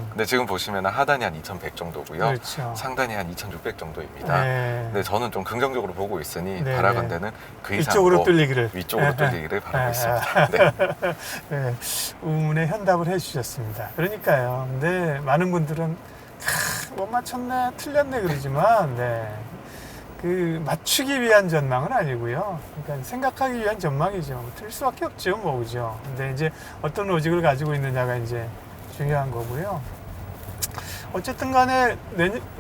근데 지금 보시면 하단이 한 2,100 정도고요. 그렇죠. 상단이 한 2,600 정도입니다. 네. 근데 저는 좀 긍정적으로 보고 있으니 네, 바라건대는 그 이쪽으로 이상으로 뚫리기를. 위쪽으로 뚫리기를 바라고 있습니다. 네. 네, 의문의 현답을 해주셨습니다. 그러니까요. 근데 많은 분들은 못 맞췄네, 틀렸네 그러지만, 네. 그 맞추기 위한 전망은 아니고요. 그러니까 생각하기 위한 전망이죠. 틀릴 수밖에 없죠, 뭐 그죠. 근데 이제 어떤 로직을 가지고 있느냐가 이제 중요한 거고요. 어쨌든 간에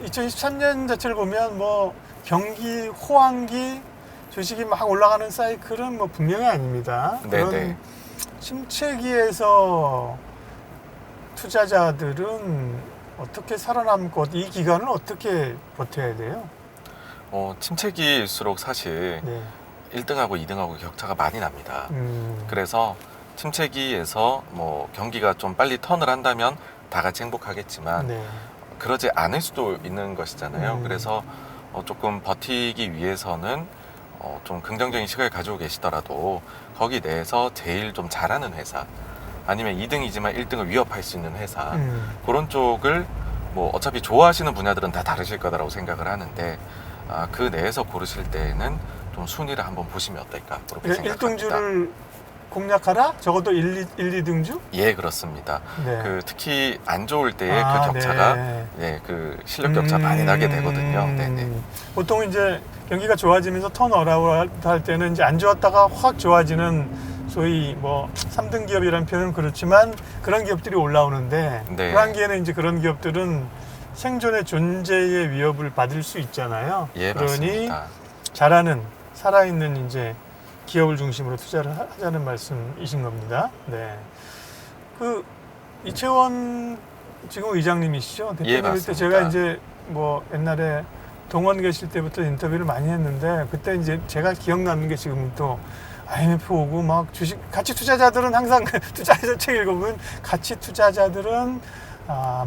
2023년 자체를 보면 뭐 경기, 호황기, 주식이 막 올라가는 사이클은 뭐 분명히 아닙니다. 네네. 그런 침체기에서 투자자들은 어떻게 살아남고 이 기간을 어떻게 버텨야 돼요? 침체기일수록 사실 네. 1등하고 2등하고 격차가 많이 납니다. 음. 그래서 침체기에서 뭐 경기가 좀 빨리 턴을 한다면 다 같이 행복하겠지만 네. 그러지 않을 수도 있는 것이잖아요. 그래서 조금 버티기 위해서는 좀 긍정적인 시각을 가지고 계시더라도 거기 내에서 제일 좀 잘하는 회사 아니면 2등이지만 1등을 위협할 수 있는 회사 그런 쪽을 뭐 어차피 좋아하시는 분야들은 다 다르실 거라고 생각을 하는데 그 내에서 고르실 때에는 좀 순위를 한번 보시면 어떨까 그렇게 생각합니다. 1등주를 공략하라? 적어도 1, 2등주? 예, 그렇습니다. 네. 그 특히 안 좋을 때의 그 격차가 네. 그 실력 격차 많이 나게 되거든요. 네네. 보통 이제 경기가 좋아지면서 턴 어라운드 할 때는 이제 안 좋았다가 확 좋아지는 소위 뭐 3등 기업이라는 표현은 그렇지만 그런 기업들이 올라오는데 네. 불황기에는 이제 그런 기업들은 생존의 존재의 위협을 받을 수 있잖아요. 예, 그러니 맞습니다. 잘하는 살아있는 이제 기업을 중심으로 투자를 하자는 말씀이신 겁니다. 네. 그 이채원 지금 의장님이시죠? 예, 대표님일 때 맞습니다. 제가 이제 뭐 옛날에 동원 계실 때부터 인터뷰를 많이 했는데 그때 이제 제가 기억나는 게 지금 또 IMF 오고 막 주식 가치 투자자들은 항상 투자자 책 읽어보면 가치 투자자들은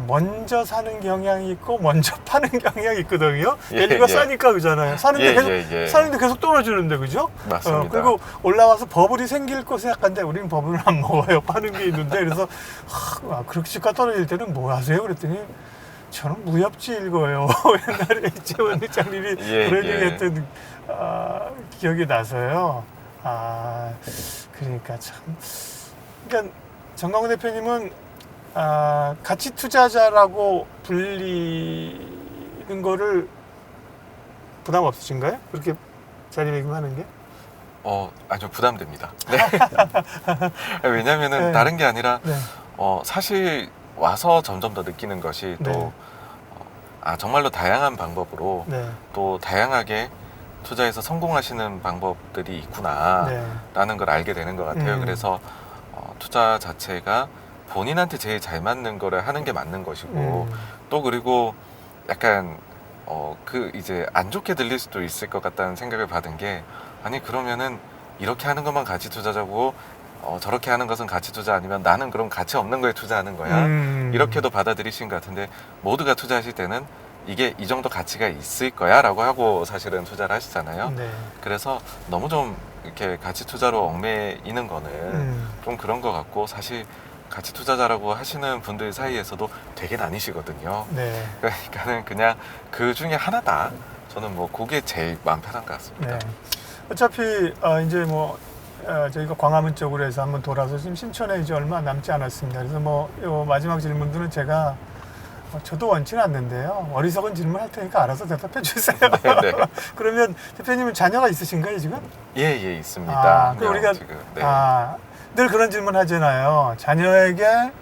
먼저 사는 경향이 있고 먼저 파는 경향이 있거든요. 밸류가 싸니까 그잖아요. 사는데 계속 떨어지는데 그죠? 맞습니다. 그리고 올라와서 버블이 생길 거 생각하는데 우리는 버블을 안 먹어요. 파는 게 있는데 그래서 그렇게 주가 떨어질 때는 뭐 하세요? 그랬더니 저는 무협지 읽어요. 옛날에 이채원 회장님이 그런 얘기했던 기억이 나서요. 그러니까 참. 그러니까 정광훈 대표님은 가치 투자자라고 불리는 거를 부담 없으신가요? 그렇게 자리매김하는 게? 아주 부담됩니다. 네. 왜냐면은 네. 다른 게 아니라 네. 사실 와서 점점 더 느끼는 것이 또 네. 정말로 다양한 방법으로 네. 또 다양하게 투자에서 성공하시는 방법들이 있구나 네. 라는 걸 알게 되는 것 같아요. 그래서 투자 자체가 본인한테 제일 잘 맞는 거를 하는 게 맞는 것이고 또 그리고 약간 그 이제 안 좋게 들릴 수도 있을 것 같다는 생각을 받은 게 아니 그러면은 이렇게 하는 것만 가치 투자자고 저렇게 하는 것은 가치 투자 아니면 나는 그럼 가치 없는 거에 투자하는 거야 이렇게도 받아들이신 것 같은데 모두가 투자하실 때는 이게 이 정도 가치가 있을 거야 라고 하고 사실은 투자를 하시잖아요. 네. 그래서 너무 좀 이렇게 가치 투자로 얽매이는 거는 좀 그런 것 같고 사실 가치 투자자라고 하시는 분들 사이에서도 되게 나뉘시거든요. 네. 그러니까는 그냥 그 중에 하나다. 저는 뭐 그게 제일 마음 편한 것 같습니다. 네. 어차피 이제 뭐 저희가 광화문 쪽으로 해서 한번 돌아서 지금 신촌에 이제 얼마 남지 않았습니다. 그래서 뭐 요 마지막 질문들은 제가 저도 원치는 않는데요. 어리석은 질문 할 테니까 알아서 대답해 주세요. 네. 그러면 대표님은 자녀가 있으신가요 지금? 예, 있습니다. 아, 그럼 우리가 지금, 늘 그런 질문 하잖아요. 자녀에게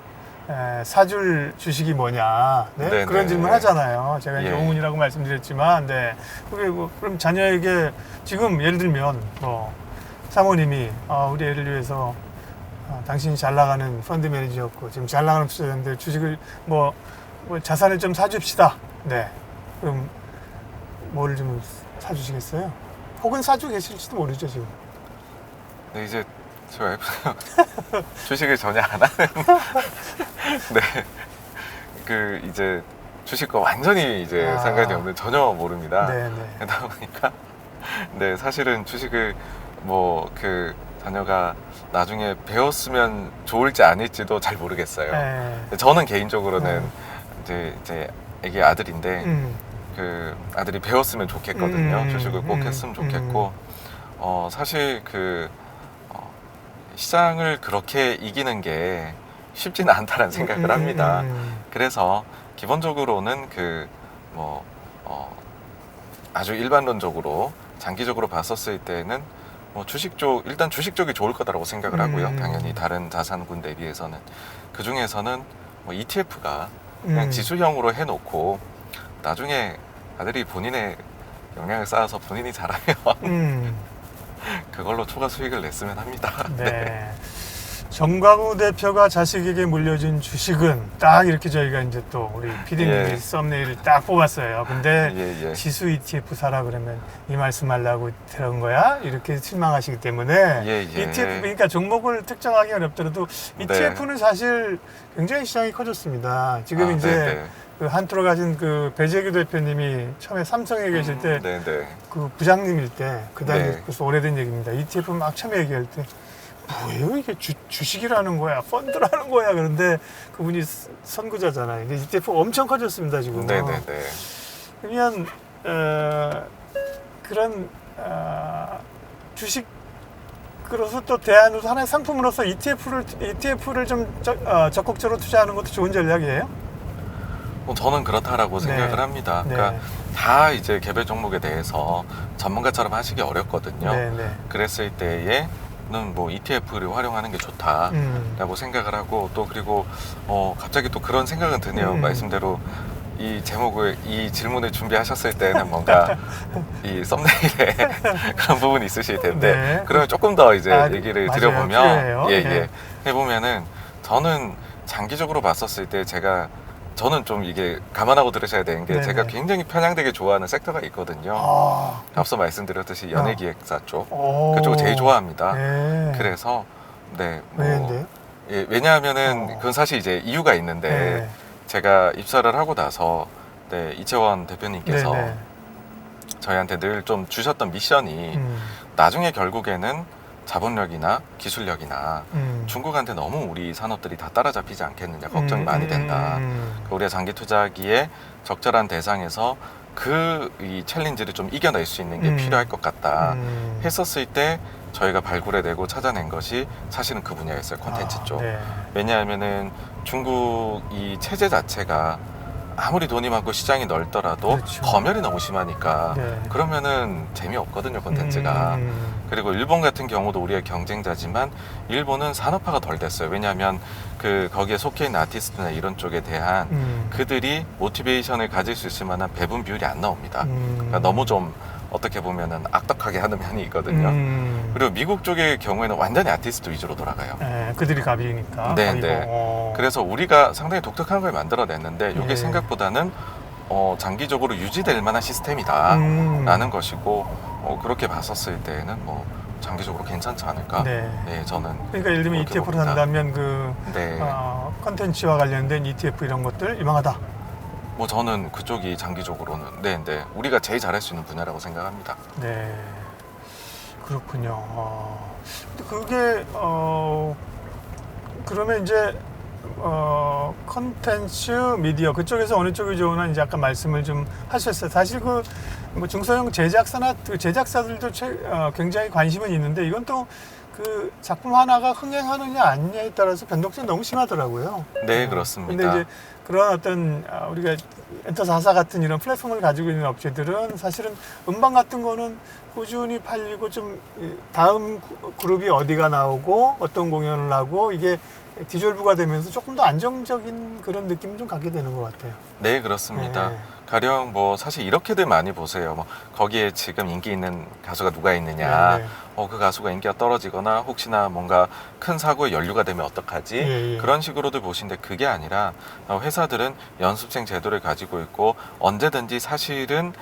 사줄 주식이 뭐냐? 네? 네, 그런 네, 질문 네. 하잖아요. 제가 이제 예. 오문이라고 말씀드렸지만, 네. 그게 뭐, 그럼 자녀에게 지금 예를 들면 뭐 사모님이 우리 애를 위해서 당신이 잘 나가는 펀드 매니저였고 지금 잘 나가는 투자자인데 주식을 뭐 자산을 좀 사줍시다. 네. 그럼 뭐를 좀 사주시겠어요? 혹은 사주고 계실지도 모르죠 지금. 네, 이제 저희 와이프가 주식을 전혀 안 하는 네. 그 이제 주식과 완전히 이제 상관이 없는 전혀 모릅니다. 네. 그러다 보니까 네, 사실은 주식을 뭐 그 자녀가 나중에 배웠으면 좋을지 아닐지도 잘 모르겠어요. 네. 저는 개인적으로는 이제 애기 아들인데 그 아들이 배웠으면 좋겠거든요. 주식을 꼭 했으면 좋겠고 사실 그 시장을 그렇게 이기는 게 쉽지는 않다는 생각을 합니다. 그래서 기본적으로는 그 뭐 아주 일반론적으로 장기적으로 봤었을 때는 뭐 일단 주식 쪽이 좋을 거다라고 생각을 하고요. 당연히 다른 자산군에 비해서는 그 중에서는 뭐 ETF가 그냥 지수형으로 해놓고 나중에 아들이 본인의 영향을 쌓아서 본인이 잘하면 그걸로 초과 수익을 냈으면 합니다. 네. 정광우 대표가 자식에게 물려준 주식은 딱 이렇게 저희가 이제 또 우리 PD님이 썸네일을 딱 뽑았어요. 근데 지수 ETF 사라 그러면 이 말씀 하려고 들은 거야? 이렇게 실망하시기 때문에 ETF 그러니까 종목을 특정하기 어렵더라도 ETF는 사실 굉장히 시장이 커졌습니다. 지금 이제 그 한투로 가신 그 배재규 대표님이 처음에 삼성에 계실 때 그 부장님일 때 그 당시 그래서 오래된 얘기입니다. ETF 막 처음에 얘기할 때 뭐예요 이게 주식이라는 거야 펀드라는 거야 그런데 그분이 선구자잖아요. 근데 ETF 엄청 커졌습니다 지금. 그러면 그런 주식으로서 또 대안으로 하나의 상품으로서 ETF를 좀 적극적으로 투자하는 것도 좋은 전략이에요? 저는 그렇다라고 생각을 합니다. 그러니까 다 이제 개별 종목에 대해서 전문가처럼 하시기 어렵거든요. 그랬을 때에 뭐 ETF를 활용하는 게 좋다라고 생각을 하고 또 그리고 갑자기 또 그런 생각은 드네요. 말씀대로 이 질문을 준비하셨을 때는 뭔가 이 썸네일에 그런 부분이 있으실 텐데 그러면 조금 더 이제 얘기를 드려보면 해보면은 저는 장기적으로 봤었을 때 저는 좀 이게 감안하고 들으셔야 되는 게 제가 굉장히 편향되게 좋아하는 섹터가 있거든요. 앞서 말씀드렸듯이 연예기획사 쪽 그쪽을 제일 좋아합니다. 그래서 왜냐하면은 그건 사실 이제 이유가 있는데 제가 입사를 하고 나서 이채원 대표님께서 저희한테 늘 좀 주셨던 미션이 나중에 결국에는 자본력이나 기술력이나 중국한테 너무 우리 산업들이 다 따라잡히지 않겠느냐 걱정이 많이 된다. 우리가 장기 투자기에 적절한 대상에서 이 챌린지를 좀 이겨낼 수 있는 게 필요할 것 같다 했었을 때 저희가 발굴해내고 찾아낸 것이 사실은 그 분야였어요. 콘텐츠 쪽. 왜냐하면은 중국 이 체제 자체가 아무리 돈이 많고 시장이 넓더라도 검열이 너무 심하니까 그러면은 재미없거든요 콘텐츠가. 그리고 일본 같은 경우도 우리의 경쟁자지만 일본은 산업화가 덜 됐어요. 왜냐하면 거기에 속해 있는 아티스트나 이런 쪽에 대한 그들이 모티베이션을 가질 수 있을 만한 배분 비율이 안 나옵니다. 그러니까 너무 좀 어떻게 보면은 악덕하게 하는 면이 있거든요. 그리고 미국 쪽의 경우에는 완전히 아티스트 위주로 돌아가요. 그들이 갑이니까. 그래서 우리가 상당히 독특한 걸 만들어냈는데 이게 생각보다는 장기적으로 유지될 만한 시스템이다라는 것이고 그렇게 봤었을 때는 뭐 장기적으로 괜찮지 않을까. 저는 그러니까 예를 들면 ETF로 산다면 컨텐츠와 관련된 ETF 이런 것들 유망하다. 뭐 저는 그쪽이 장기적으로는 우리가 제일 잘할 수 있는 분야라고 생각합니다. 그렇군요. 그게 그러면 이제 컨텐츠 미디어 그쪽에서 어느 쪽이 좋으나 이제 아까 말씀을 좀 하셨어요. 사실 뭐 중소형 제작사나 제작사들도 굉장히 관심은 있는데 이건 또 그 작품 하나가 흥행하느냐 아니냐에 따라서 변동성이 너무 심하더라고요. 네, 그렇습니다. 근데 이제 그런 어떤 우리가 엔터 4사 같은 이런 플랫폼을 가지고 있는 업체들은 사실은 음반 같은 거는 꾸준히 팔리고 좀 다음 그룹이 어디가 나오고 어떤 공연을 하고 이게 디졸브가 되면서 조금 더 안정적인 그런 느낌을 좀 갖게 되는 것 같아요. 네, 그렇습니다. 네. 가령 뭐 사실 이렇게들 많이 보세요. 뭐 거기에 지금 인기 있는 가수가 누가 있느냐, 네. 그 가수가 인기가 떨어지거나 혹시나 뭔가 큰 사고에 연루가 되면 어떡하지? 예. 그런 식으로들 보시는데 그게 아니라 회사들은 연습생 제도를 가지고 있고 언제든지 사실은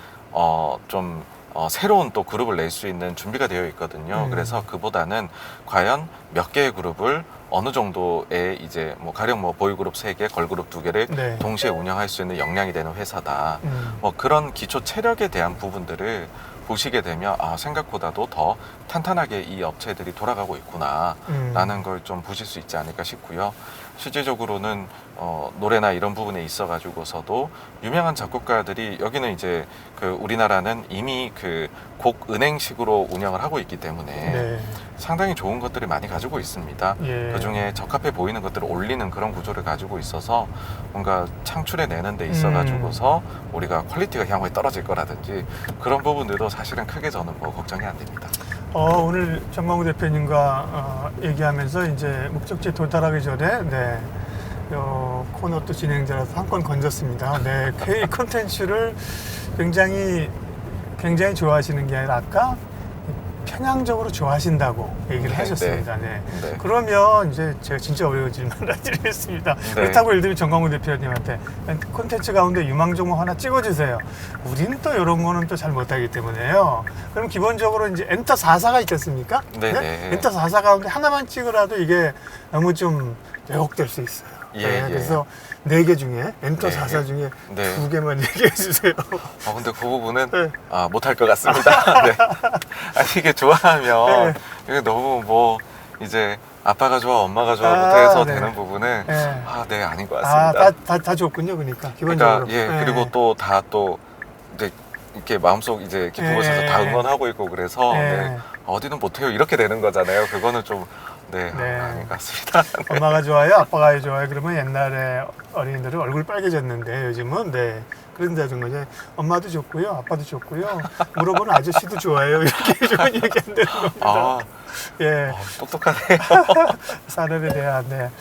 좀 새로운 또 그룹을 낼 수 있는 준비가 되어 있거든요. 그래서 그보다는 과연 몇 개의 그룹을 어느 정도의 이제 뭐 가령 뭐 보이그룹 3개, 걸그룹 2개를 네. 동시에 운영할 수 있는 역량이 되는 회사다. 뭐 그런 기초 체력에 대한 부분들을 보시게 되면 생각보다도 더 탄탄하게 이 업체들이 돌아가고 있구나 라는 걸 좀 보실 수 있지 않을까 싶고요. 실질적으로는 노래나 이런 부분에 있어 가지고서도 유명한 작곡가들이 여기는 이제 그 우리나라는 이미 그 곡 은행식으로 운영을 하고 있기 때문에 네. 상당히 좋은 것들을 많이 가지고 있습니다. 예. 그 중에 적합해 보이는 것들을 올리는 그런 구조를 가지고 있어서 뭔가 창출해 내는 데 있어 가지고서 우리가 퀄리티가 향후에 떨어질 거라든지 그런 부분들도 사실은 크게 저는 뭐 걱정이 안 됩니다. 오늘 정광우 대표님과 얘기하면서 이제 목적지에 도달하기 전에 코너 또 진행자라서 한 건 건졌습니다. 네, K 콘텐츠를 굉장히 좋아하시는 게 아니라 아까 편향적으로 좋아하신다고 얘기를 하셨습니다. 네. 네. 그러면 이제 제가 진짜 어려운 질문 하나 드리겠습니다. 그렇다고 예를 들면 정광우 대표님한테 콘텐츠 가운데 유망 종목 하나 찍어주세요. 우리는 또 이런 거는 또 잘 못하기 때문에요. 그럼 기본적으로 이제 엔터 4사가 있지 않습니까? 네. 엔터 4사 가운데 하나만 찍으라도 이게 너무 좀 왜곡될 수 있어요. 그래서 4개 중에 엔터 4사 중에 2개만 얘기해 주세요. 근데 그 부분은 못할 것 같습니다. 네. 이게 좋아하면 이게 너무 뭐 이제 아빠가 좋아 엄마가 좋아부터 해서 되는 부분은 아닌 것 같습니다. 다 좋군요. 그러니까 기본적으로. 그리고 또 다 또 이제 이렇게 마음속 이제 깊은 곳에서 다 응원하고 있고 그래서 어디는 못해요 이렇게 되는 거잖아요. 그거는 좀 아닌 것 같습니다. 엄마가 좋아요, 아빠가 좋아요. 그러면 옛날에 어린이들은 얼굴 빨개졌는데 요즘은 그런다는 거죠. 엄마도 좋고요, 아빠도 좋고요. 물어보는 아저씨도 좋아요. 이렇게 좋은 얘기 안 되는 겁니다. 똑똑하네요. 사람에 대한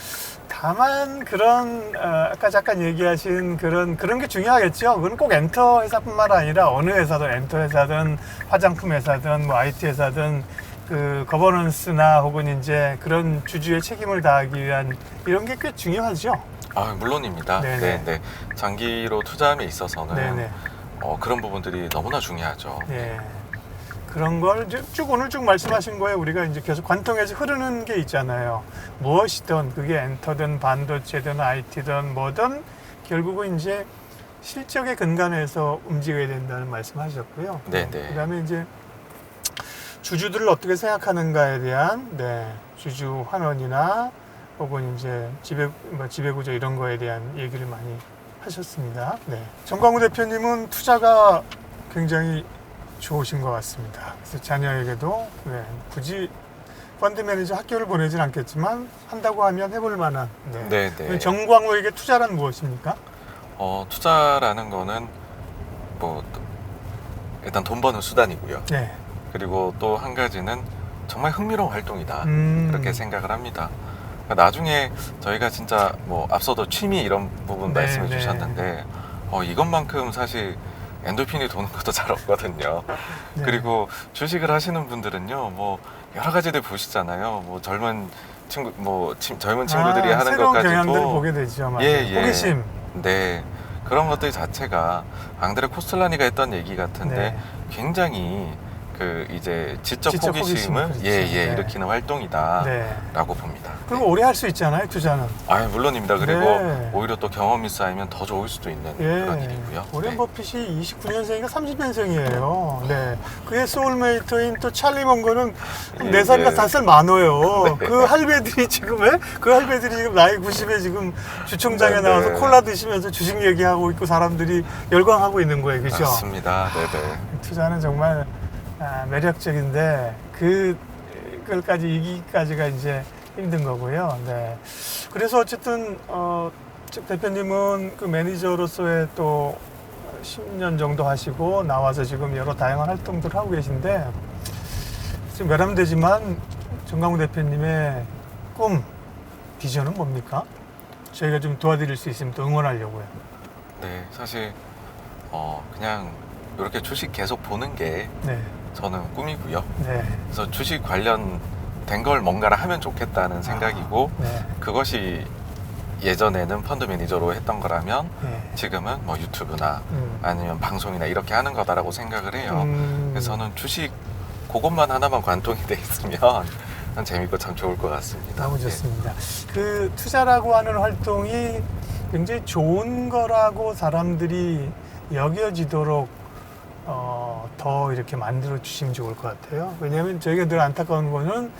다만 그런 아까 잠깐 얘기하신 그런 게 중요하겠죠. 그건 꼭 엔터 회사뿐만 아니라 어느 회사든 엔터 회사든 화장품 회사든 뭐 IT 회사든 그 거버넌스나 혹은 이제 그런 주주의 책임을 다하기 위한 이런 게 꽤 중요하죠. 물론입니다. 네. 장기로 투자함에 있어서는 그런 부분들이 너무나 중요하죠. 그런 걸 오늘 쭉 말씀하신 거에 우리가 이제 계속 관통해서 흐르는 게 있잖아요. 무엇이든 그게 엔터든 반도체든 IT든 뭐든 결국은 이제 실적에 근간해서 움직여야 된다는 말씀하셨고요. 그다음에 이제 주주들을 어떻게 생각하는가에 대한 주주 환원이나 혹은 이제 지배구조 이런 거에 대한 얘기를 많이 하셨습니다. 정광우 대표님은 투자가 굉장히 좋으신 것 같습니다. 그래서 자녀에게도 굳이 펀드 매니저 학교를 보내진 않겠지만 한다고 하면 해볼 만한. 정광우에게 투자란 무엇입니까? 투자라는 거는 뭐 일단 돈 버는 수단이고요. 그리고 또 한 가지는 정말 흥미로운 활동이다. 그렇게 생각을 합니다. 그러니까 나중에 저희가 진짜 뭐 앞서도 취미 이런 부분 말씀해 주셨는데 이것만큼 사실 엔돌핀이 도는 것도 잘 없거든요. 그리고 주식을 하시는 분들은요, 뭐 여러 가지들 보시잖아요. 뭐 젊은 친구들이 하는 새로운 것까지도 경향들을 보게 되죠. 호기심. 그런 것들 자체가 앙드레 코스텔라니가 했던 얘기 같은데 굉장히 그 이제 지적 호기심을 일으키는 활동이다라고 봅니다. 그리고 오래 할 수 있잖아요, 투자는. 물론입니다. 그리고 오히려 또 경험이 쌓이면 더 좋을 수도 있는 그런 일이고요. 오렌 버핏이 29년생인가 30년생이에요. 그의 소울메이트인 또 찰리 먼거는 4살인가 5살 많아요. 그 할배들이 지금 나이 90에 지금 주총장에 나와서 콜라 드시면서 주식 얘기하고 있고 사람들이 열광하고 있는 거예요, 그렇죠? 맞습니다. 투자는 정말 매력적인데 그걸까지 이기까지가 이제 힘든 거고요. 네. 그래서 어쨌든 대표님은 그 매니저로서의 또 10년 정도 하시고 나와서 지금 여러 다양한 활동들을 하고 계신데 지금 외람되지만 정강훈 대표님의 꿈, 비전은 뭡니까? 저희가 좀 도와드릴 수 있으면 또 응원하려고요. 네, 사실 그냥 이렇게 주식 계속 보는 게 네. 저는 꿈이고요. 네. 그래서 주식 관련된 걸 뭔가를 하면 좋겠다는 생각이고 네. 그것이 예전에는 펀드 매니저로 했던 거라면 네. 지금은 뭐 유튜브나 아니면 방송이나 이렇게 하는 거다라고 생각을 해요. 그래서 저는 주식 그것만 하나만 관통이 돼 있으면 재밌고 참 좋을 것 같습니다. 너무 예. 좋습니다. 그 투자라고 하는 활동이 굉장히 좋은 거라고 사람들이 여겨지도록 더 이렇게 만들어 주시면 좋을 것 같아요. 왜냐하면 저희가 늘 안타까운 거는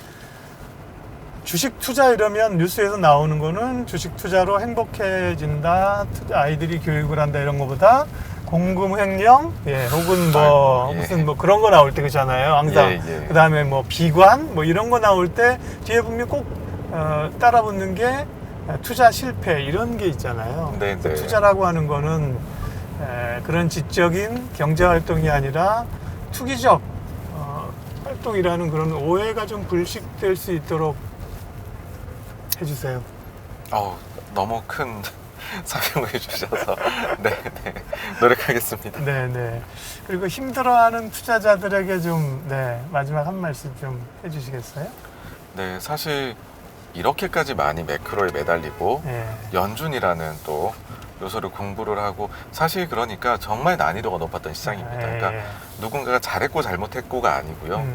주식 투자 이러면 뉴스에서 나오는 거는 주식 투자로 행복해진다, 아이들이 교육을 한다 이런 거보다 공금 횡령, 예, 혹은 뭐 예. 무슨 뭐 그런 거 나올 때 그잖아요. 항상 예, 예. 그 다음에 뭐 비관 뭐 이런 거 나올 때 뒤에 보면 꼭 따라붙는 게 투자 실패 이런 게 있잖아요. 네, 네. 투자라고 하는 거는 그런 지적인 경제 활동이 아니라 투기적 활동이라는 그런 오해가 좀 불식될 수 있도록 해주세요. 너무 큰 설명을 해주셔서 네, 노력하겠습니다. 네네. 그리고 힘들어하는 투자자들에게 좀 마지막 한 말씀 좀 해주시겠어요? 네, 사실 이렇게까지 많이 매크로에 매달리고 네. 연준이라는 또 요소를 공부를 하고 사실 그러니까 정말 난이도가 높았던 시장입니다. 그러니까 누군가가 잘했고 잘못했고가 아니고요.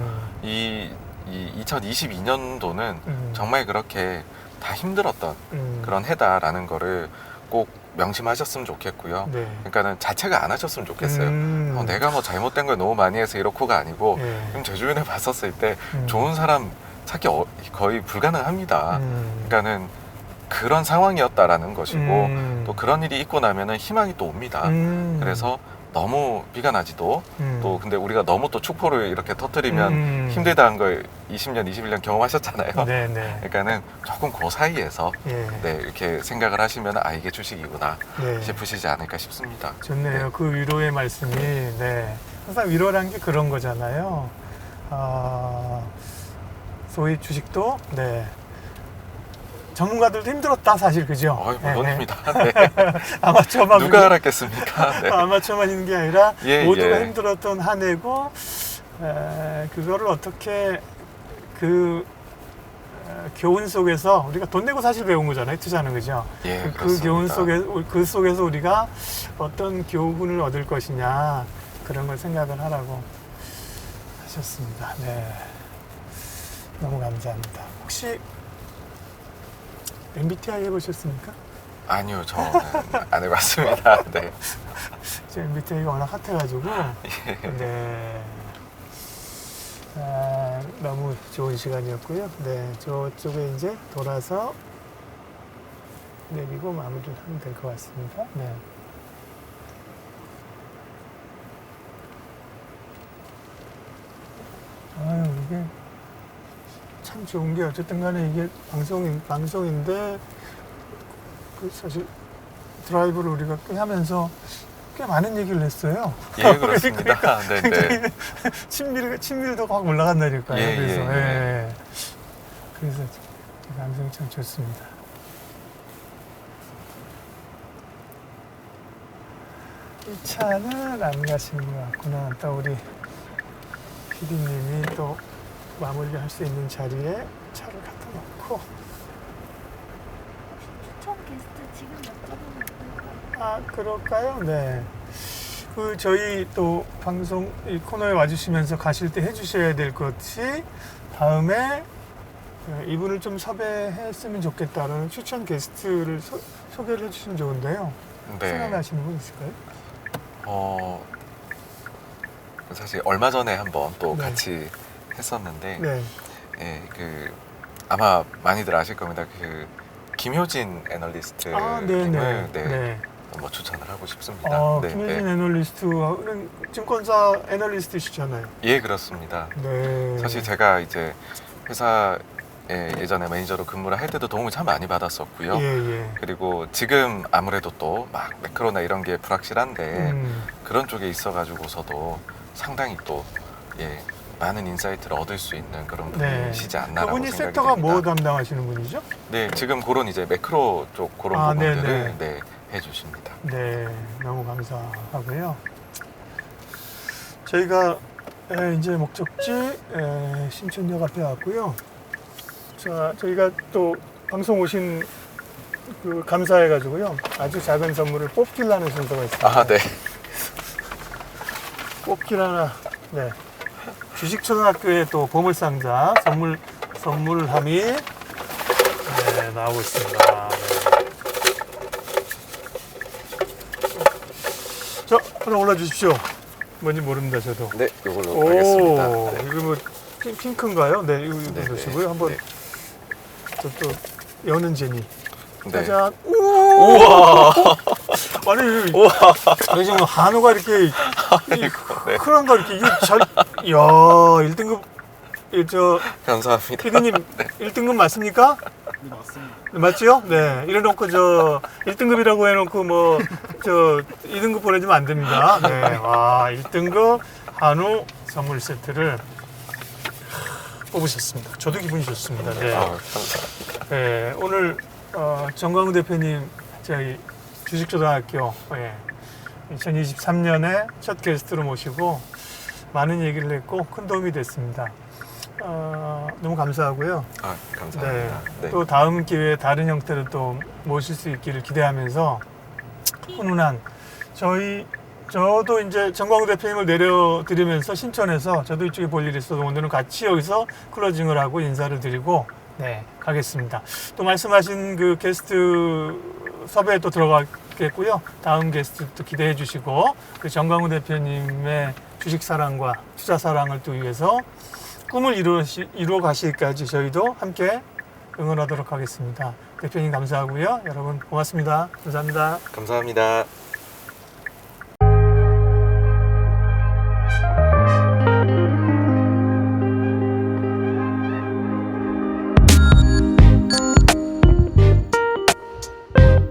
이 2022년도는 정말 그렇게 다 힘들었던 그런 해다라는 거를 꼭 명심하셨으면 좋겠고요. 네. 그러니까는 자체가 안 하셨으면 좋겠어요. 내가 뭐 잘못된 걸 너무 많이 해서 이렇고가 아니고 지금 제 주변에 봤었을 때 좋은 사람 찾기 거의 불가능합니다. 그러니까는 그런 상황이었다라는 것이고 또 그런 일이 있고 나면은 희망이 또 옵니다. 그래서 너무 비관하지도 또 근데 우리가 너무 또 축포를 이렇게 터뜨리면 힘들다는 걸 20년, 21년 경험하셨잖아요. 네네. 그러니까는 조금 그 사이에서 예. 이렇게 생각을 하시면 이게 주식이구나 네. 싶으시지 않을까 싶습니다. 좋네요. 네. 그 위로의 말씀이 항상 위로란 게 그런 거잖아요. 소위 주식도 전문가들도 힘들었다 사실 그죠? 물론입니다. 네. 아마추어만 누가 알았겠습니까? 네. 아마추어만 있는 게 아니라 예, 모두가 예. 힘들었던 한 해고 그거를 어떻게 그 교훈 속에서 우리가 돈 내고 사실 배운 거잖아요. 투자는 그죠? 예, 그 그렇습니다. 교훈 속에서 우리가 어떤 교훈을 얻을 것이냐 그런 걸 생각을 하라고 하셨습니다. 네, 너무 감사합니다. 혹시 MBTI 해보셨습니까? 아니요, 저는 안 해봤습니다. 네. 제 MBTI가 워낙 핫해가지고 네. 너무 좋은 시간이었고요. 네, 저쪽에 이제 돌아서 내리고 마무리를 하면 될 것 같습니다. 네. 이게 참 좋은 게 어쨌든 간에 이게 방송인데 사실 드라이브를 우리가 꽤 하면서 꽤 많은 얘기를 했어요. 예, 그렇습니다. 그러니까 네. 친밀도가 확 올라간다니까요. 예, 그래서 예. 그래서 감성이 참 좋습니다. 이 차는 안 가시는 것 같구나. 또 우리 PD님이 또 마무리를 할 수 있는 자리에 차를 갖다 놓고. 추천 게스트 지금 여쭤보면 어떨까요? 그럴까요? 네. 저희 또 방송 이 코너에 와주시면서 가실 때 해주셔야 될 것이 다음에 이분을 좀 섭외했으면 좋겠다라는 추천 게스트를 소개를 해주시면 좋은데요. 네. 생각나시는 분 있을까요? 사실 얼마 전에 한번 또 네. 같이 했었는데, 네. 예, 아마 많이들 아실 겁니다. 김효진 애널리스트님을 네. 뭐 추천을 하고 싶습니다. 네, 김효진 애널리스트는 증권사 애널리스트시잖아요. 예, 그렇습니다. 네. 사실 제가 이제 회사에 예전에 매니저로 근무를 할 때도 도움을 참 많이 받았었고요. 예. 그리고 지금 아무래도 또 막 매크로나 이런 게 불확실한데 그런 쪽에 있어가지고서도 상당히 또 많은 인사이트를 얻을 수 있는 그런 분이시지 않나라고 그분이 생각이 섹터가 됩니다. 뭐 담당하시는 분이죠? 네, 지금 그런 이제 매크로 쪽 그런 아, 부분들을 네네. 해주십니다. 네, 너무 감사하고요. 저희가 이제 목적지 신촌역 앞에 왔고요. 자, 저희가 또 방송 오신 그 감사해가지고요. 아주 작은 선물을 뽑기라는 순서가 있습니다. 아, 네. 뽑기를 하나. 네. 주식초등학교의 또 보물상자 선물함이 나오고 있습니다. 네. 자, 하나 올라주십시오. 뭔지 모릅니다, 저도. 네, 이걸로 하겠습니다. 오, 네. 이거 뭐 핑크인가요? 네, 이거 네, 보시고요. 한번 네. 또 여는 재미. 네. 짜잔. 우와! 아니, 우와! 요즘 한우가 이렇게 네. 흔한가 이렇게 이게 잘, 이야, 1등급 감사합니다. 피디님 1등급 맞습니까? 네, 맞습니다. 맞지요? 네. 이래놓고 1등급이라고 해놓고 2등급 보내주면 안 됩니다. 네. 와, 1등급 한우 선물 세트를 뽑으셨습니다. 저도 기분이 좋습니다. 네. 감사합니다. 네. 오늘 정광훈 대표님 저희 주식초등학교 2023년에 첫 게스트로 모시고 많은 얘기를 했고 큰 도움이 됐습니다. 너무 감사하고요. 아, 감사합니다. 네. 또 다음 기회에 다른 형태로 또 모실 수 있기를 기대하면서 훈훈한 저도 이제 정광우 대표님을 내려드리면서 신촌에서 저도 이쪽에 볼 일이 있어서 오늘은 같이 여기서 클로징을 하고 인사를 드리고 가겠습니다. 또 말씀하신 그 게스트 섭외에 또 들어가겠고요. 다음 게스트도 기대해 주시고 그 정광우 대표님의 주식 사랑과 투자 사랑을 또 위해서 꿈을 이루어 가시기까지 저희도 함께 응원하도록 하겠습니다. 대표님 감사하고요. 여러분 고맙습니다. 감사합니다. 감사합니다.